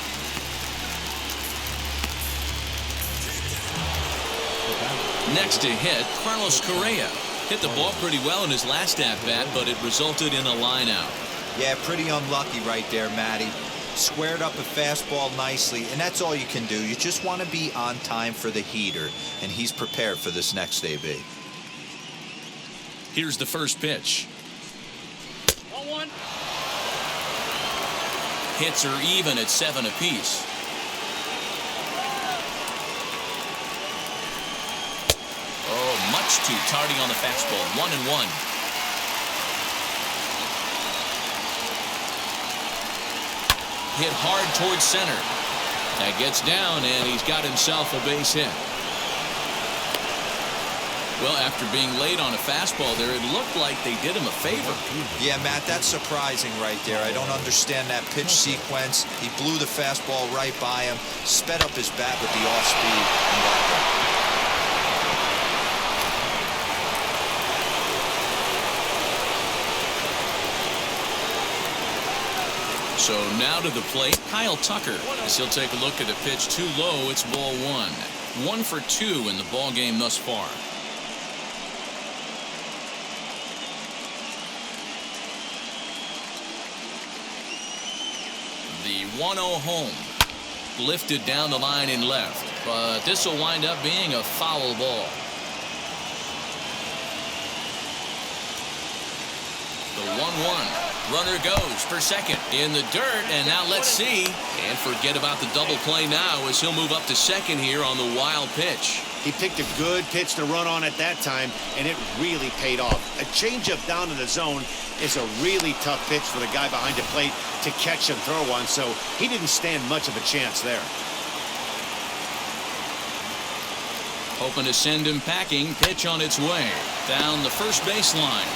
Next to hit, Carlos Correa. Hit the ball pretty well in his last at-bat, but it resulted in a line-out. Yeah, pretty unlucky right there, Matty. Squared up a fastball nicely, and that's all you can do. You just want to be on time for the heater, and he's prepared for this next AB. Here's the first pitch. 1-1. Hits are even at 7 apiece. Oh, much too tardy on the fastball. 1-1. hit hard towards center. That gets down, and he's got himself a base hit. Well, after being late on a fastball there, it looked like they did him a favor. Yeah, Matt, that's surprising right there. I don't understand that pitch sequence. He blew the fastball right by him, sped up his bat with the off-speed, and got there. So now to the plate, Kyle Tucker, as he'll take a look at a pitch too low. It's ball one. 1 for 2 in the ball game thus far. The 1-0 home. Lifted down the line in left, but this will wind up being a foul ball. The 1-1. Runner goes for second in the dirt, and now let's see. And forget about the double play now as he'll move up to second here on the wild pitch. He picked a good pitch to run on at that time, and it really paid off. A changeup down in the zone is a really tough pitch for the guy behind the plate to catch and throw on, so he didn't stand much of a chance there. Hoping to send him packing. Pitch on its way down the first baseline.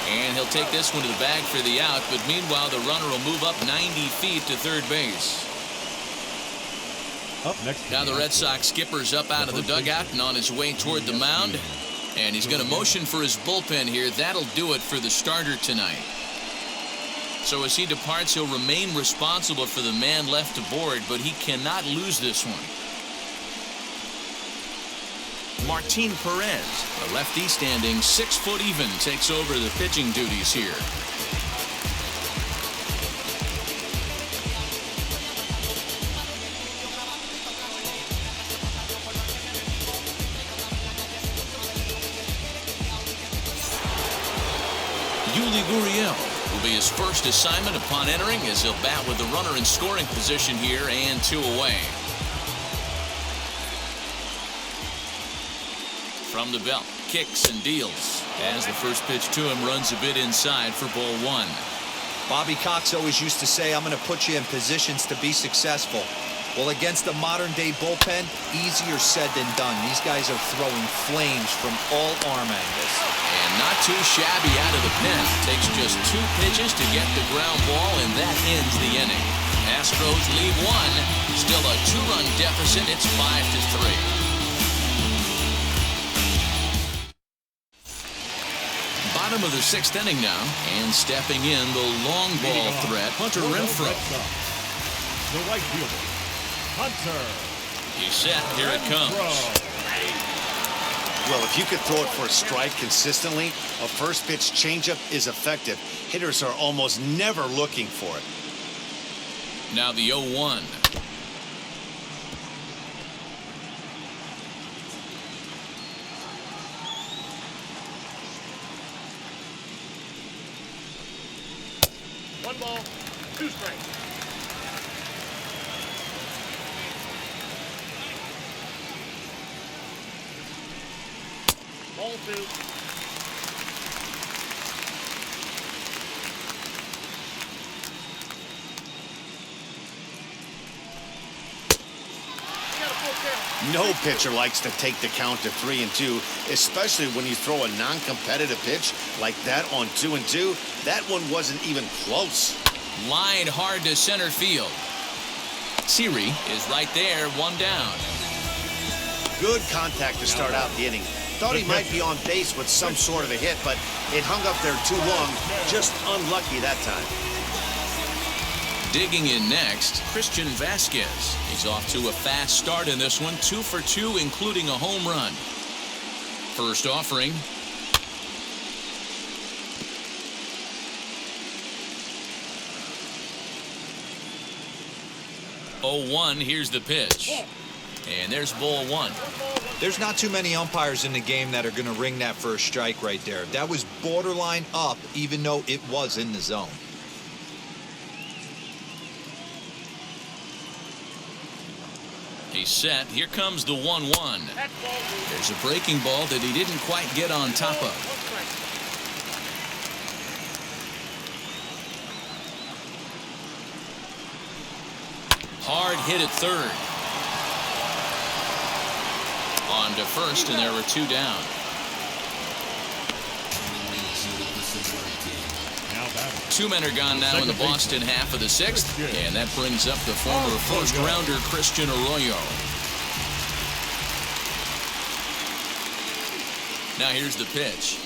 And he'll take this one to the bag for the out, but meanwhile the runner will move up 90 feet to third base. Up next. Now the Red Sox skipper's up out of the dugout and on his way toward the mound. And he's going to motion for his bullpen here. That'll do it for the starter tonight. So as he departs, he'll remain responsible for the man left to board, but he cannot lose this one. Martin Perez, the lefty standing 6 foot even, takes over the pitching duties here. Yuli Gurriel will be his first assignment upon entering, as he'll bat with the runner in scoring position here and 2 away. From the belt, kicks and deals as the first pitch to him runs a bit inside for ball 1. Bobby Cox always used to say, I'm going to put you in positions to be successful. Well, against a modern-day bullpen, easier said than done. These guys are throwing flames from all arm angles. And not too shabby out of the pen. Takes just 2 pitches to get the ground ball, and that ends the inning. Astros lead 1. Still a 2-run deficit. It's 5-3. Bottom of the 6th inning now, and stepping in the long ball threat, Hunter Renfroe. The right fielder, Hunter. He's set. Here it comes. Well, if you could throw it for a strike consistently, a first pitch changeup is effective. Hitters are almost never looking for it. Now the 0-1. One ball, 2 strikes. Ball 2. No pitcher likes to take the count to 3-2, especially when you throw a non-competitive pitch like that on 2-2. That one wasn't even close. Line hard to center field. Siri is right there, 1 down. Good contact to start out the inning. Thought he might be on base with some sort of a hit, but it hung up there too long. Just unlucky that time. Digging in next, Christian Vasquez. He's off to a fast start in this one, 2 for 2, including a home run. First offering. Oh, 1, here's the pitch. And there's ball 1. There's not too many umpires in the game that are going to ring that first strike right there. That was borderline up, even though it was in the zone. He's set. Here comes the 1-1. There's a breaking ball that he didn't quite get on top of. hit at third. On to first, and there were two down. Two men are gone now in the Boston half of the sixth, and that brings up the former first-rounder Christian Arroyo. Now here's the pitch.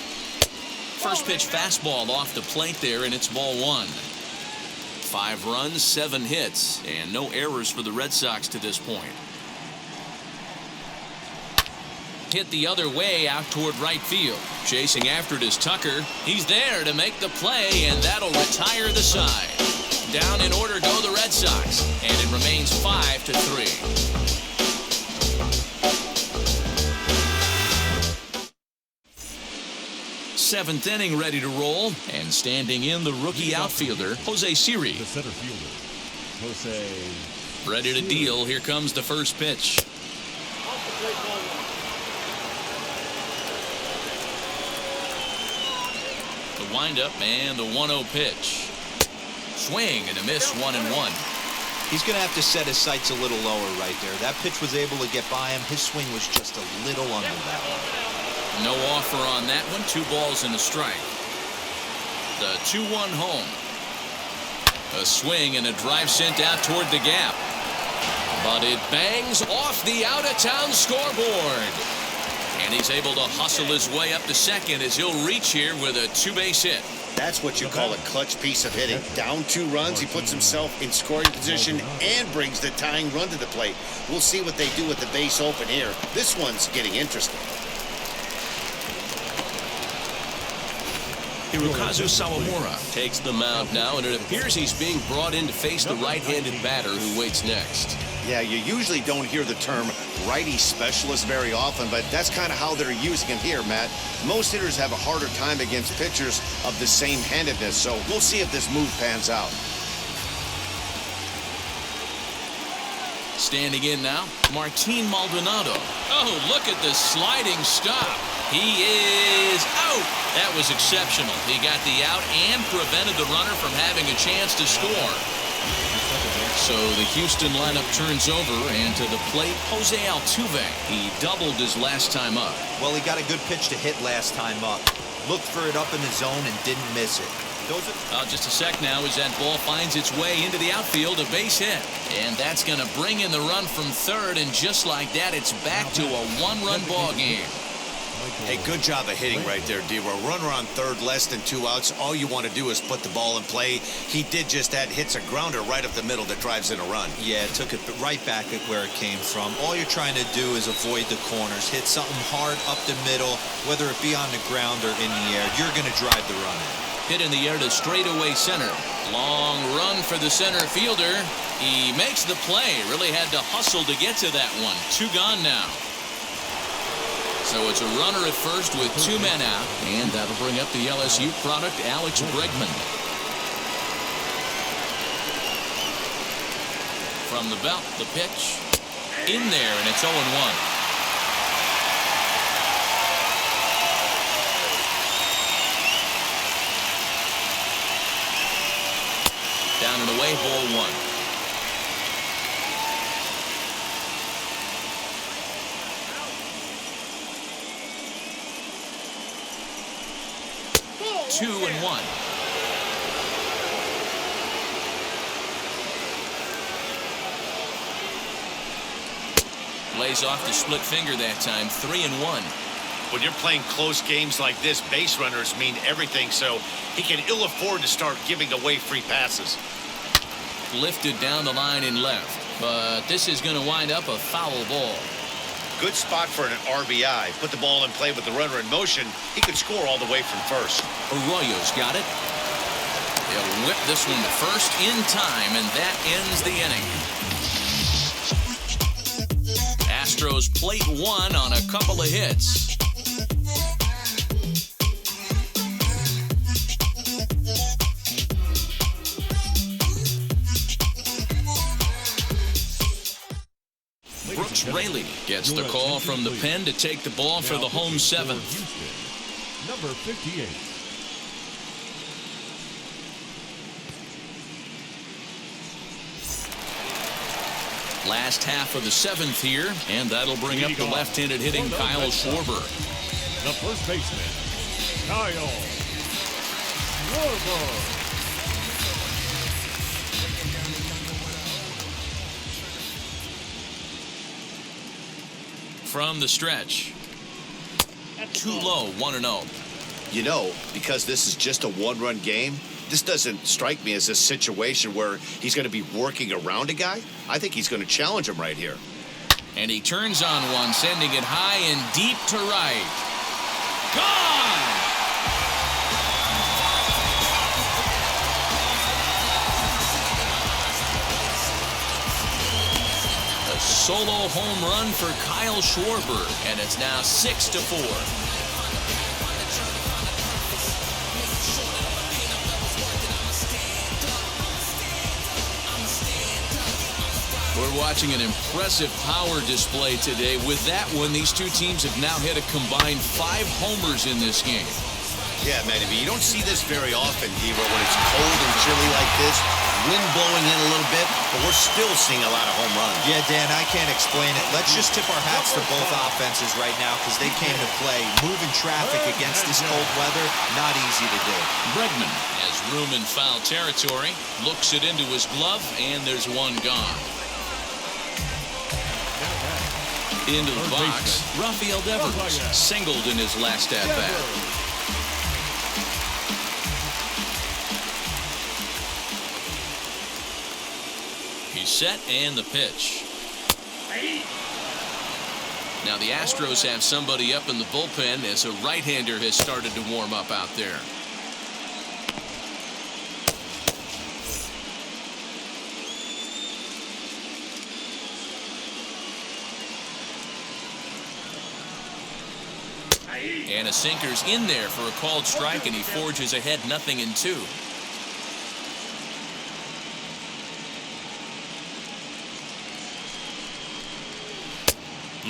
First pitch fastball off the plate there, and it's ball one. 5 runs, 7 hits, and no errors for the Red Sox to this point. Hit the other way out toward right field. Chasing after it is Tucker. He's there to make the play, and that'll retire the side. Down in order go the Red Sox, and it remains 5-3. Seventh inning ready to roll, and standing in the rookie outfielder, Jose Siri. The center fielder, Jose. Ready to deal. Here comes the first pitch. The windup and the 1-0 pitch. Swing and a miss, 1-1. He's going to have to set his sights a little lower right there. That pitch was able to get by him. His swing was just a little under that one. No offer on that one. 2 balls and a strike. The 2-1 home. A swing and a drive sent out toward the gap. But it bangs off the out-of-town scoreboard. And he's able to hustle his way up to second as he'll reach here with a 2-base hit. That's what you call a clutch piece of hitting. Down 2 runs, he puts himself in scoring position and brings the tying run to the plate. We'll see what they do with the base open here. This one's getting interesting. Hirokazu Sawamura takes the mound now, and it appears he's being brought in to face the right-handed batter who waits next. Yeah, you usually don't hear the term righty specialist very often, but that's kind of how they're using him here, Matt. Most hitters have a harder time against pitchers of the same handedness, so we'll see if this move pans out. Standing in now, Martin Maldonado. Oh, look at the sliding stop. He is out. That was exceptional. He got the out and prevented the runner from having a chance to score. So the Houston lineup turns over, and to the plate, Jose Altuve. He doubled his last time up. Well, he got a good pitch to hit last time up. Looked for it up in the zone and didn't miss it. Just a sec now as that ball finds its way into the outfield, a base hit. And that's going to bring in the run from third, and just like that, it's back to a 1-run ball game. Hey, good job of hitting right there, D. A runner on third, less than 2 outs. All you want to do is put the ball in play. He did just that. Hits a grounder right up the middle that drives in a run. Yeah, took it right back at where it came from. All you're trying to do is avoid the corners. Hit something hard up the middle, whether it be on the ground or in the air. You're going to drive the run in. Hit in the air to straightaway center. Long run for the center fielder. He makes the play. Really had to hustle to get to that one. 2 gone now. So it's a runner at first with 2 men out, and that'll bring up the LSU product, Alex Bregman. From the belt, the pitch. In there, and it's 0-1. Down and away, ball 1. Two and 1. Lays off the split finger that time. 3 and 1. When you're playing close games like this, base runners mean everything, so he can ill afford to start giving away free passes. Lifted down the line in left, but this is going to wind up a foul ball. Good spot for an RBI. Put the ball in play with the runner in motion. He could score all the way from first. Arroyo's got it. He'll whip this one to first in time, and that ends the inning. Astros plate 1 on a couple of hits. Brooks Raley gets the call from the pen to take the ball for the home 7th. Number 58. Last half of the 7th here, and that'll bring up the left-handed hitting Kyle Schwarber. The first baseman, Kyle Schwarber. From the stretch. Too low, 1-0. You know, because this is just a one-run game, this doesn't strike me as a situation where he's going to be working around a guy. I think he's going to challenge him right here. And he turns on one, sending it high and deep to right. Gone! A solo home run for Kyle Schwarber, and it's now 6-4. We're watching an impressive power display today. With that one, these two teams have now hit a combined 5 homers in this game. Yeah, Matty B, you don't see this very often, Devo, when it's cold and chilly like this. Wind blowing in a little bit, but we're still seeing a lot of home runs. Yeah, Dan, I can't explain it. Let's just tip our hats to both offenses right now because they came to play. Moving traffic against this cold weather, not easy to do. Bregman has room in foul territory, looks it into his glove, and there's one gone. Into the box, Rafael Devers singled in his last at-bat. He's set and the pitch. Now the Astros have somebody up in the bullpen as a right-hander has started to warm up out there. And a sinker's in there for a called strike, and he forges ahead 0-2.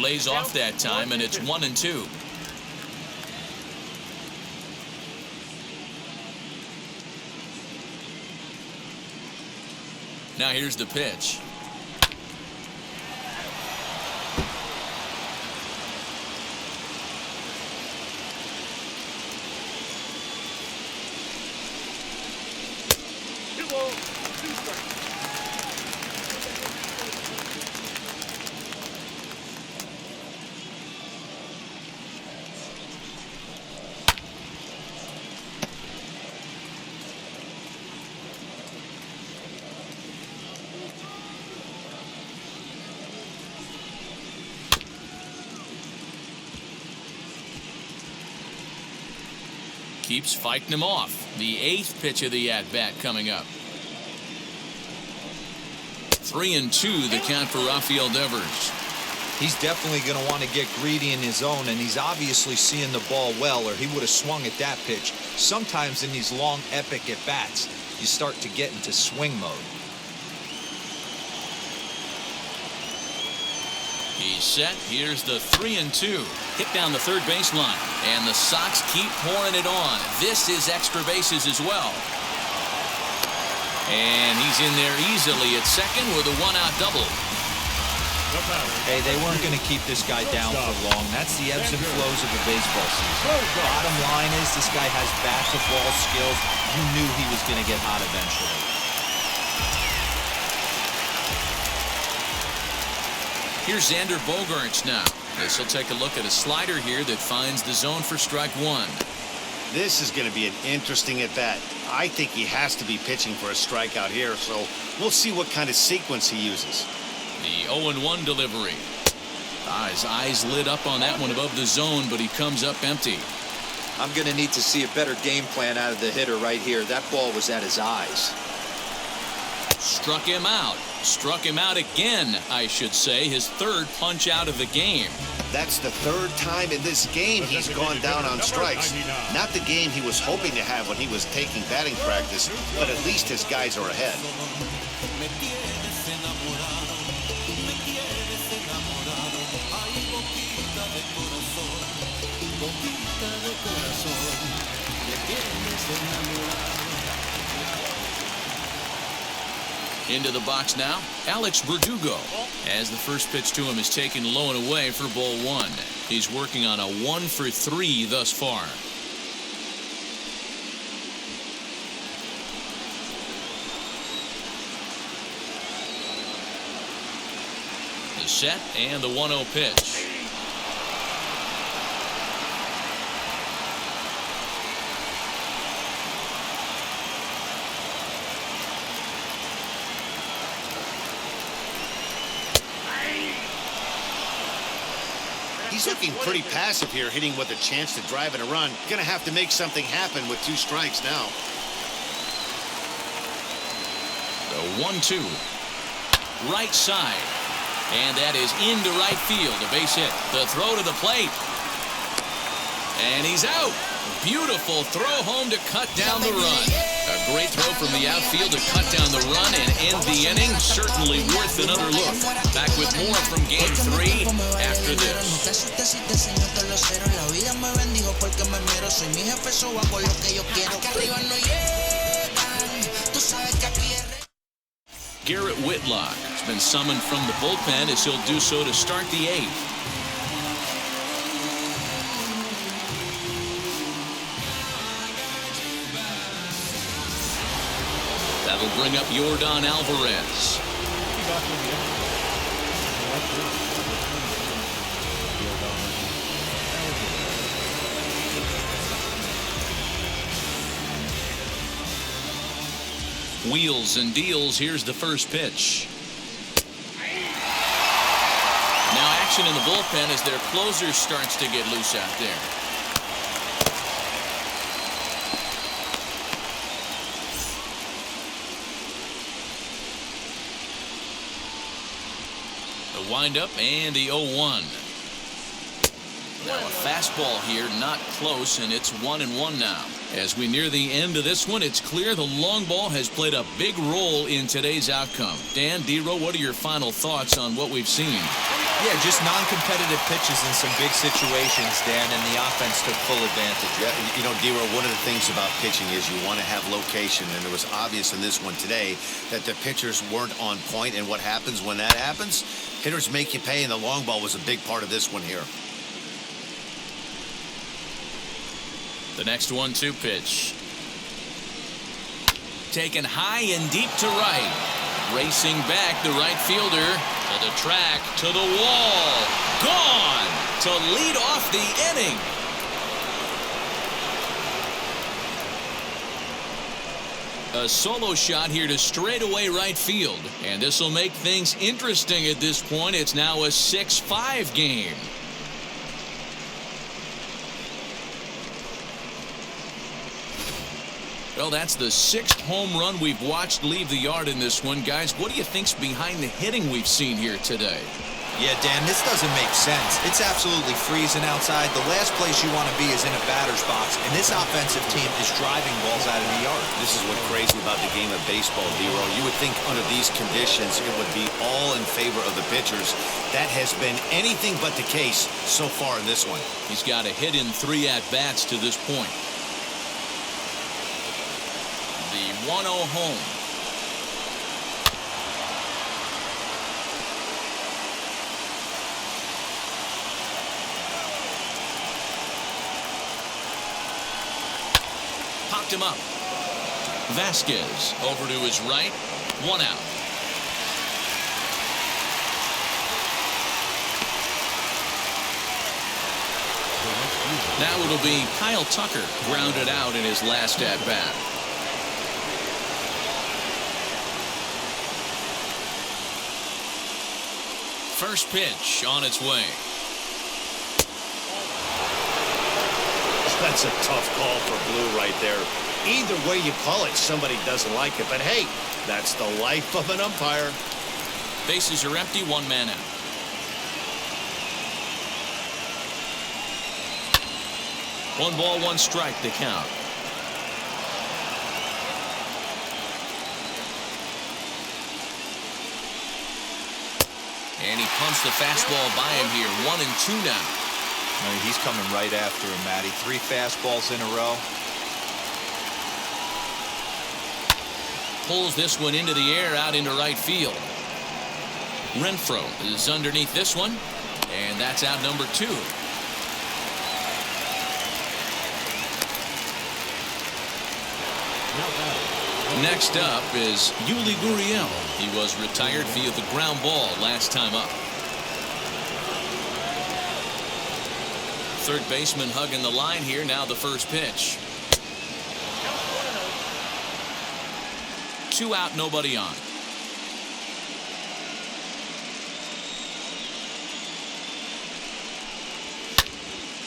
Lays off that time, and it's 1-2. Now here's the pitch. Keeps fighting him off. The 8th pitch of the at-bat coming up. 3-2 the count for Rafael Devers. He's definitely going to want to get greedy in his zone, and he's obviously seeing the ball well, or he would have swung at that pitch. Sometimes in these long, epic at-bats, you start to get into swing mode. He's set. Here's the 3-2. Hit down the third baseline. And the Sox keep pouring it on. This is extra bases as well. And he's in there easily at second with a one-out double. Hey, they weren't going to keep this guy down for long. That's the ebbs and flows of a baseball season. Bottom line is this guy has bat-to-ball skills. You knew he was going to get hot eventually. Here's Xander Bogaerts now. This will take a look at a slider here that finds the zone for strike one. This is going to be an interesting at-bat. I think he has to be pitching for a strikeout here, so we'll see what kind of sequence he uses. The 0-1 delivery. His eyes lit up on that one above the zone, but he comes up empty. I'm going to need to see a better game plan out of the hitter right here. That ball was at his eyes. Struck him out. Struck him out again, I should say. His third punch out of the game. That's the third time in this game he's gone down on strikes. Not the game he was hoping to have when he was taking batting practice, but at least his guys are ahead. Into the box now, Alex Verdugo. As the first pitch to him is taken low and away for ball one. He's working on a 1-for-3 thus far. The set and the 1-0 pitch. He's looking pretty passive here, hitting with a chance to drive in a run. Gonna have to make something happen with 2 strikes now. The 1-2. Right side. And that is into right field. A base hit. The throw to the plate. And he's out. Beautiful throw home to cut down the run. A great throw from the outfield to cut down the run and end the inning. Certainly worth another look. Back with more from Game 3 after this. Garrett Whitlock has been summoned from the bullpen as he'll do so to start the 8th. That'll bring up Yordan Alvarez. Wheels and deals. Here's the first pitch. Now action in the bullpen as their closer starts to get loose out there. The windup and the 0-1. Now a fastball here, not close, and it's 1-1 now. As we near the end of this one, it's clear the long ball has played a big role in today's outcome. Dan, D-Row, what are your final thoughts on what we've seen? Yeah, just non-competitive pitches in some big situations, Dan, and the offense took full advantage. Yeah, you know, D-Row, one of the things about pitching is you want to have location, and it was obvious in this one today that the pitchers weren't on point, and what happens when that happens? Hitters make you pay, and the long ball was a big part of this one here. The next 1-2 pitch. Taken high and deep to right. Racing back, the right fielder to the track, to the wall. Gone to lead off the inning. A solo shot here to straightaway right field. And this will make things interesting at this point. It's now a 6-5 game. Well, that's the 6th home run we've watched leave the yard in this one. Guys, what do you think's behind the hitting we've seen here today? Yeah, Dan, this doesn't make sense. It's absolutely freezing outside. The last place you want to be is in a batter's box, and this offensive team is driving balls out of the yard. This is what's crazy about the game of baseball, D-Row. You would think under these conditions it would be all in favor of the pitchers. That has been anything but the case so far in this one. He's got a hit in 3 at-bats to this point. The 1-0 home. Popped him up. Vasquez over to his right. 1 out. Now it'll be Kyle Tucker grounded out in his last at-bat. First pitch on its way. That's a tough call for Blue right there. Either way you call it, somebody doesn't like it. But hey, that's the life of an umpire. Bases are empty, 1 man out. One ball, 1 strike to count. And he pumps the fastball by him here. 1-2 now. He's coming right after him, Matty. 3 fastballs in a row. pulls this one into the air out into right field. Renfroe is underneath this one, and that's out number 2. Next up is Yuli Gurriel. He was retired via the ground ball last time up. Third baseman hugging the line here. Now the first pitch. 2 out, nobody on.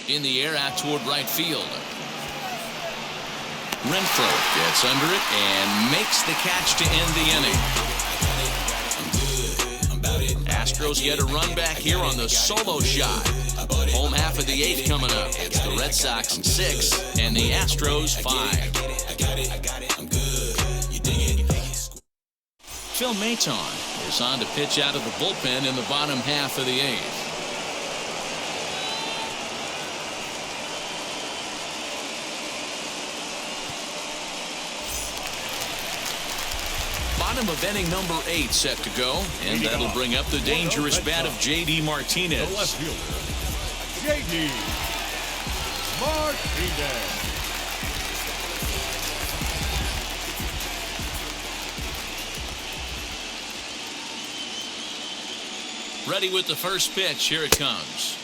In the air out toward right field. Renfroe gets under it and makes the catch to end the inning. Astros get a run back here on the solo shot. Home half of the 8th coming up. It's the Red Sox 6 and the Astros 5. Phil Maton is on to pitch out of the bullpen in the bottom half of the 8th. Bottom of inning number 8 set to go, and that'll bring up the dangerous bat of J.D. Martinez. The left fielder, J.D. Martinez. Ready with the first pitch. Here it comes.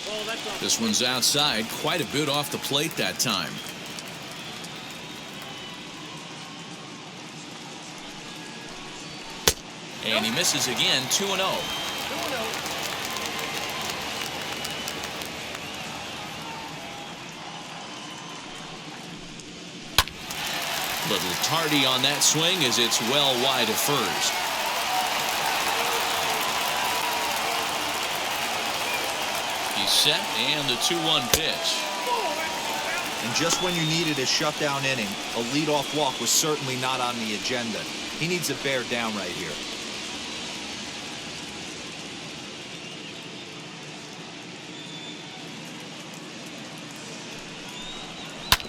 This one's outside, quite a bit off the plate that time. And he misses again, 2-0. Little tardy on that swing as it's well wide of first. He's set, and the 2-1 pitch. And just when you needed a shutdown inning, a leadoff walk was certainly not on the agenda. He needs to bear down right here.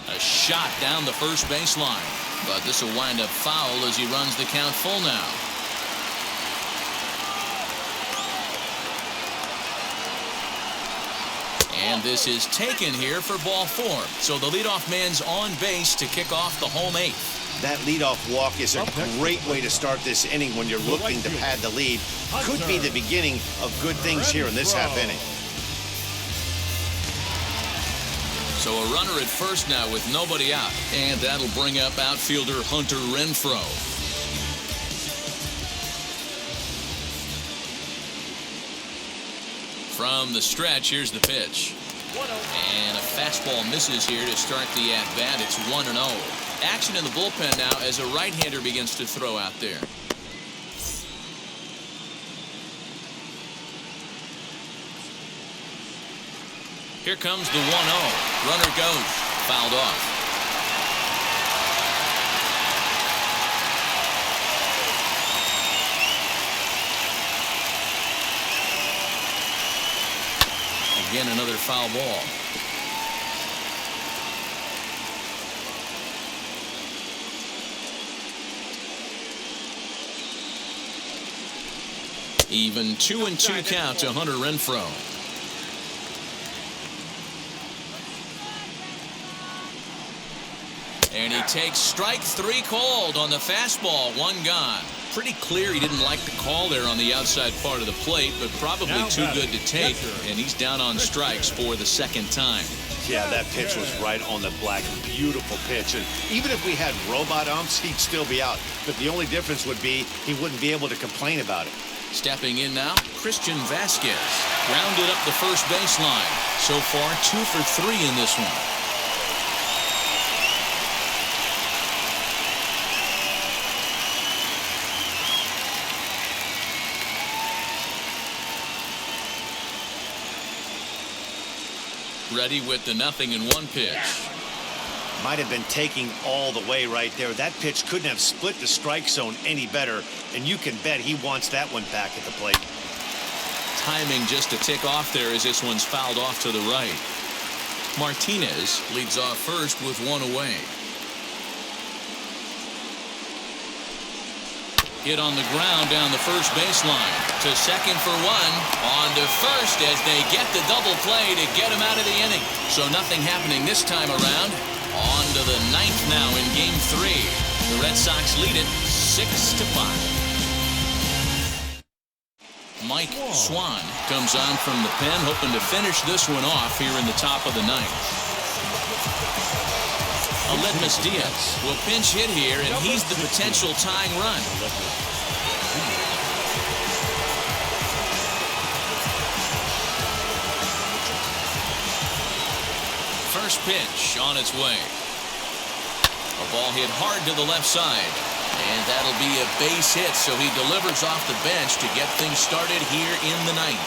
A shot down the first baseline, but this will wind up foul as he runs the count full now. And this is taken here for ball 4. So the leadoff man's on base to kick off the home 8th. That leadoff walk is a great way to start this inning when you're looking to pad the lead. Could be the beginning of good things here in this half inning. So a runner at first now with nobody out. And that'll bring up outfielder Hunter Renfroe. From the stretch, here's the pitch. And a fastball misses here to start the at-bat. It's 1-0. Action in the bullpen now as a right-hander begins to throw out there. Here comes the 1-0. Runner goes. Fouled off. Again, another foul ball. Even 2-2 count to Hunter Renfroe. And he takes strike 3 called on the fastball. 1 gone. Pretty clear he didn't like the call there on the outside part of the plate, but probably too good to take. And he's down on strikes for the 2nd time. Yeah, that pitch was right on the black. Beautiful pitch. And even if we had robot umps, he'd still be out. But the only difference would be he wouldn't be able to complain about it. Stepping in now, Christian Vasquez. Grounded up the first baseline. So far, 2 for 3 in this one. Ready with the 0-1 pitch. Might have been taking all the way right there. That pitch couldn't have split the strike zone any better, and you can bet he wants that one back at the plate. Timing just to tick off there as this one's fouled off to the right. Martinez leads off first with 1 away. Hit on the ground down the first baseline. To second for one. On to first as they get the double play to get him out of the inning. So nothing happening this time around. On to the ninth now in Game 3. The Red Sox lead it 6-5. Mike Swan comes on from the pen, hoping to finish this one off here in the top of the ninth. Aledmys Diaz will pinch hit here, and he's the potential tying run. First pitch on its way. A ball hit hard to the left side. And that'll be a base hit, so he delivers off the bench to get things started here in the ninth.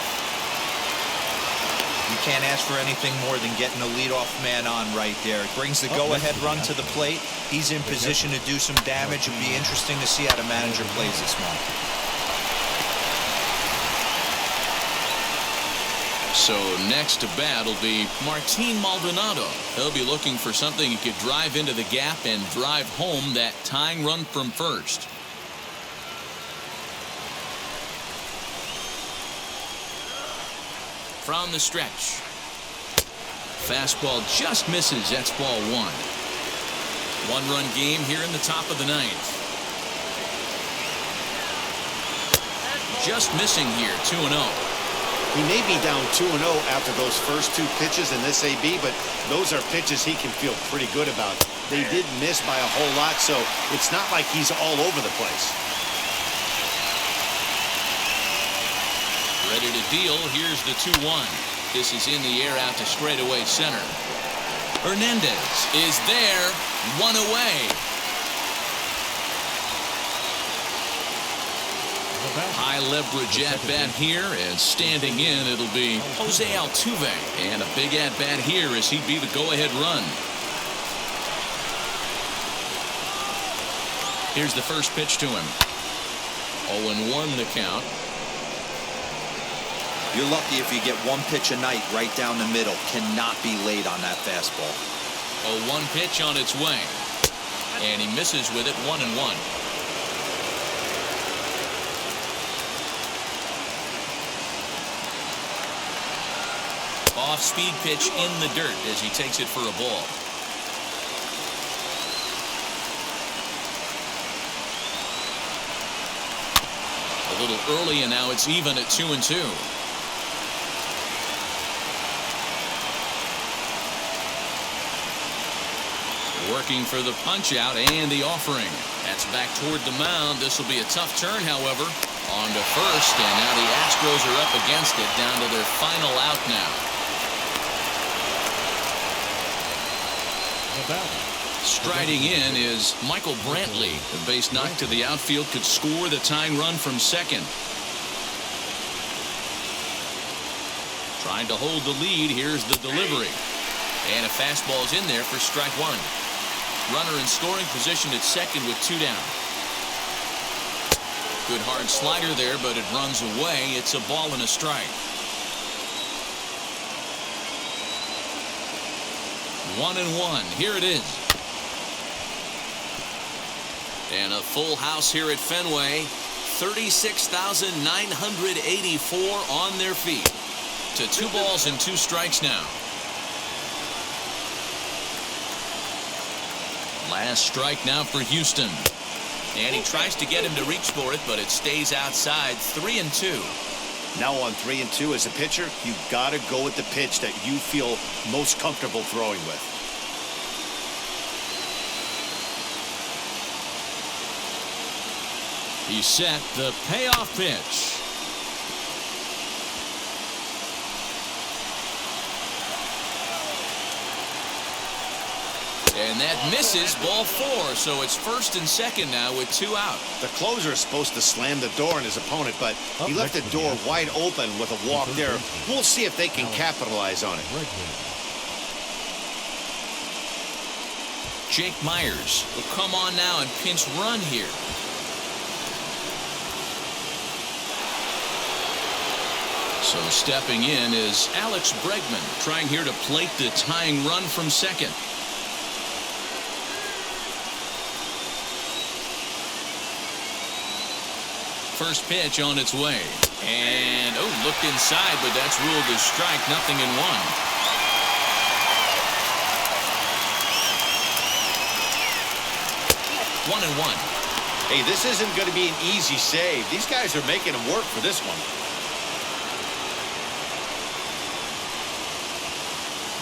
You can't ask for anything more than getting a leadoff man on right there. It brings the go-ahead run to the plate. He's in position to do some damage. It'll be interesting to see how the manager plays this one. So next to bat will be Martin Maldonado. He'll be looking for something he could drive into the gap and drive home that tying run from first. From the stretch. Fastball just misses. That's ball one. One-run game here in the top of the ninth. Just missing here, 2-0. He may be down 2-0 after those first two pitches in this AB, but those are pitches he can feel pretty good about. They did miss by a whole lot, so it's not like he's all over the place. Ready to deal. Here's the 2-1. This is in the air out to straightaway center. Hernandez is there. One away. High leverage at bat here, and standing in it'll be Jose Altuve, and a big at bat here as he'd be the go-ahead run. Here's the first pitch to him. 0-1 the count. You're lucky if you get one pitch a night right down the middle. Cannot be late on that fastball. 0-1 pitch on its way, and he misses with it. 1-1. Off-speed pitch in the dirt as he takes it for a ball. A little early, and now it's even at 2-2. Working for the punch-out and the offering. That's back toward the mound. This will be a tough turn, however. On to first, and now the Astros are up against it, down to their final out now. Striding in is Michael Brantley. The base knock to the outfield could score the tying run from second. Trying to hold the lead. Here's the delivery. And a fastball's in there for strike one. Runner in scoring position at second with 2 down. Good hard slider there, but it runs away. It's a ball and a strike. 1-1. Here it is. And a full house here at Fenway. 36,984 on their feet. To 2 balls and 2 strikes now. Last strike now for Houston. And he tries to get him to reach for it, but it stays outside. 3-2. Now on 3-2 as a pitcher, you got to go with the pitch that you feel most comfortable throwing with. He set the payoff pitch. And that misses, ball 4. So it's first and second now with 2 out. The closer is supposed to slam the door on his opponent, but he left the door wide open with a walk there. We'll see if they can capitalize on it. Jake Myers will come on now and pinch run here. So stepping in is Alex Bregman, trying here to plate the tying run from second. first pitch on its way. And, looked inside, but that's ruled a strike. 0-1. One and one. Hey, this isn't going to be an easy save. These guys are making him work for this one.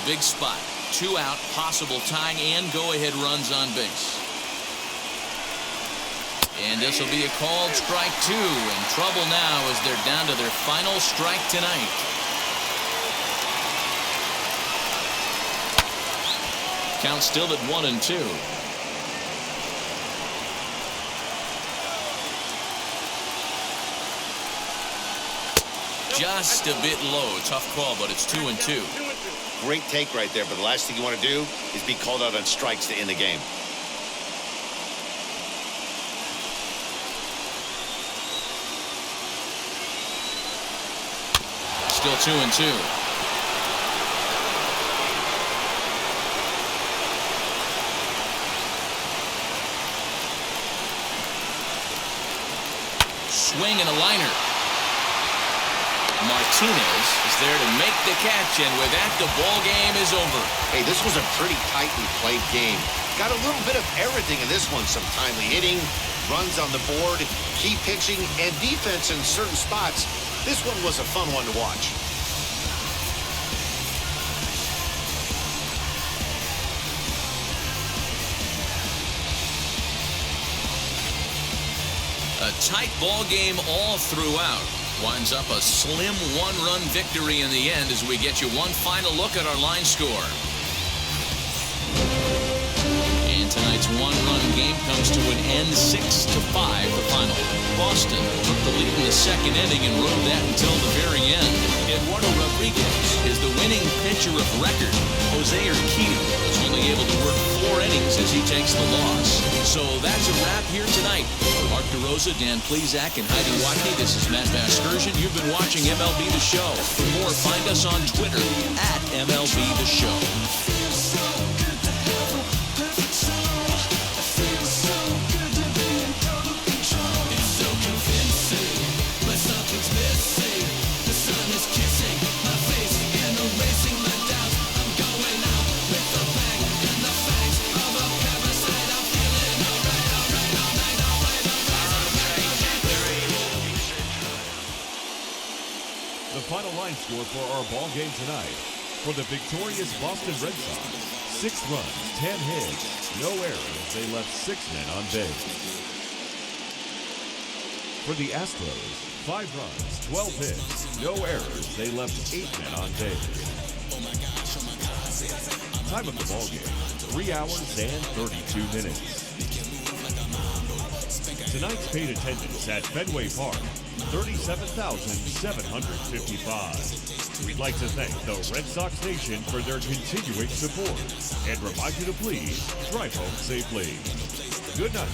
Big spot. 2 out, possible tying and go-ahead runs on base. And this will be a called strike 2. In trouble now as they're down to their final strike tonight. Count still at 1-2. Just a bit low. Tough call, but it's 2-2. Great take right there, but the last thing you want to do is be called out on strikes to end the game. Still 2-2. Swing and a liner. Martinez is there to make the catch, and with that, the ball game is over. Hey, this was a pretty tightly played game. Got a little bit of everything in this one. Some timely hitting, runs on the board, key pitching, and defense in certain spots. This one was a fun one to watch. A tight ball game all throughout. Winds up a slim 1-run victory in the end as we get you one final look at our line score. And tonight's 1-run game comes to an end 6-5 the final. Boston took the lead in the second inning and rode that until the very end. Eduardo Rodríguez is the winning pitcher of record. Jose Urquidy was only able to work 4 innings as he takes the loss. So that's a wrap here tonight. For Mark DeRosa, Dan Plezak, and Heidi Watney, this is Matt Vasgersian. You've been watching MLB The Show. For more, find us on Twitter at MLB The Show. The final line score for our ball game tonight. For the victorious Boston Red Sox, 6 runs, 10 hits, no errors. They left 6 men on base. For the Astros, 5 runs, 12 hits, no errors. They left 8 men on base. Time of the ball game, 3 hours and 32 minutes. Tonight's paid attendance at Fenway Park, 37,755. We'd like to thank the Red Sox Nation for their continuing support and remind you to please drive home safely. Good night.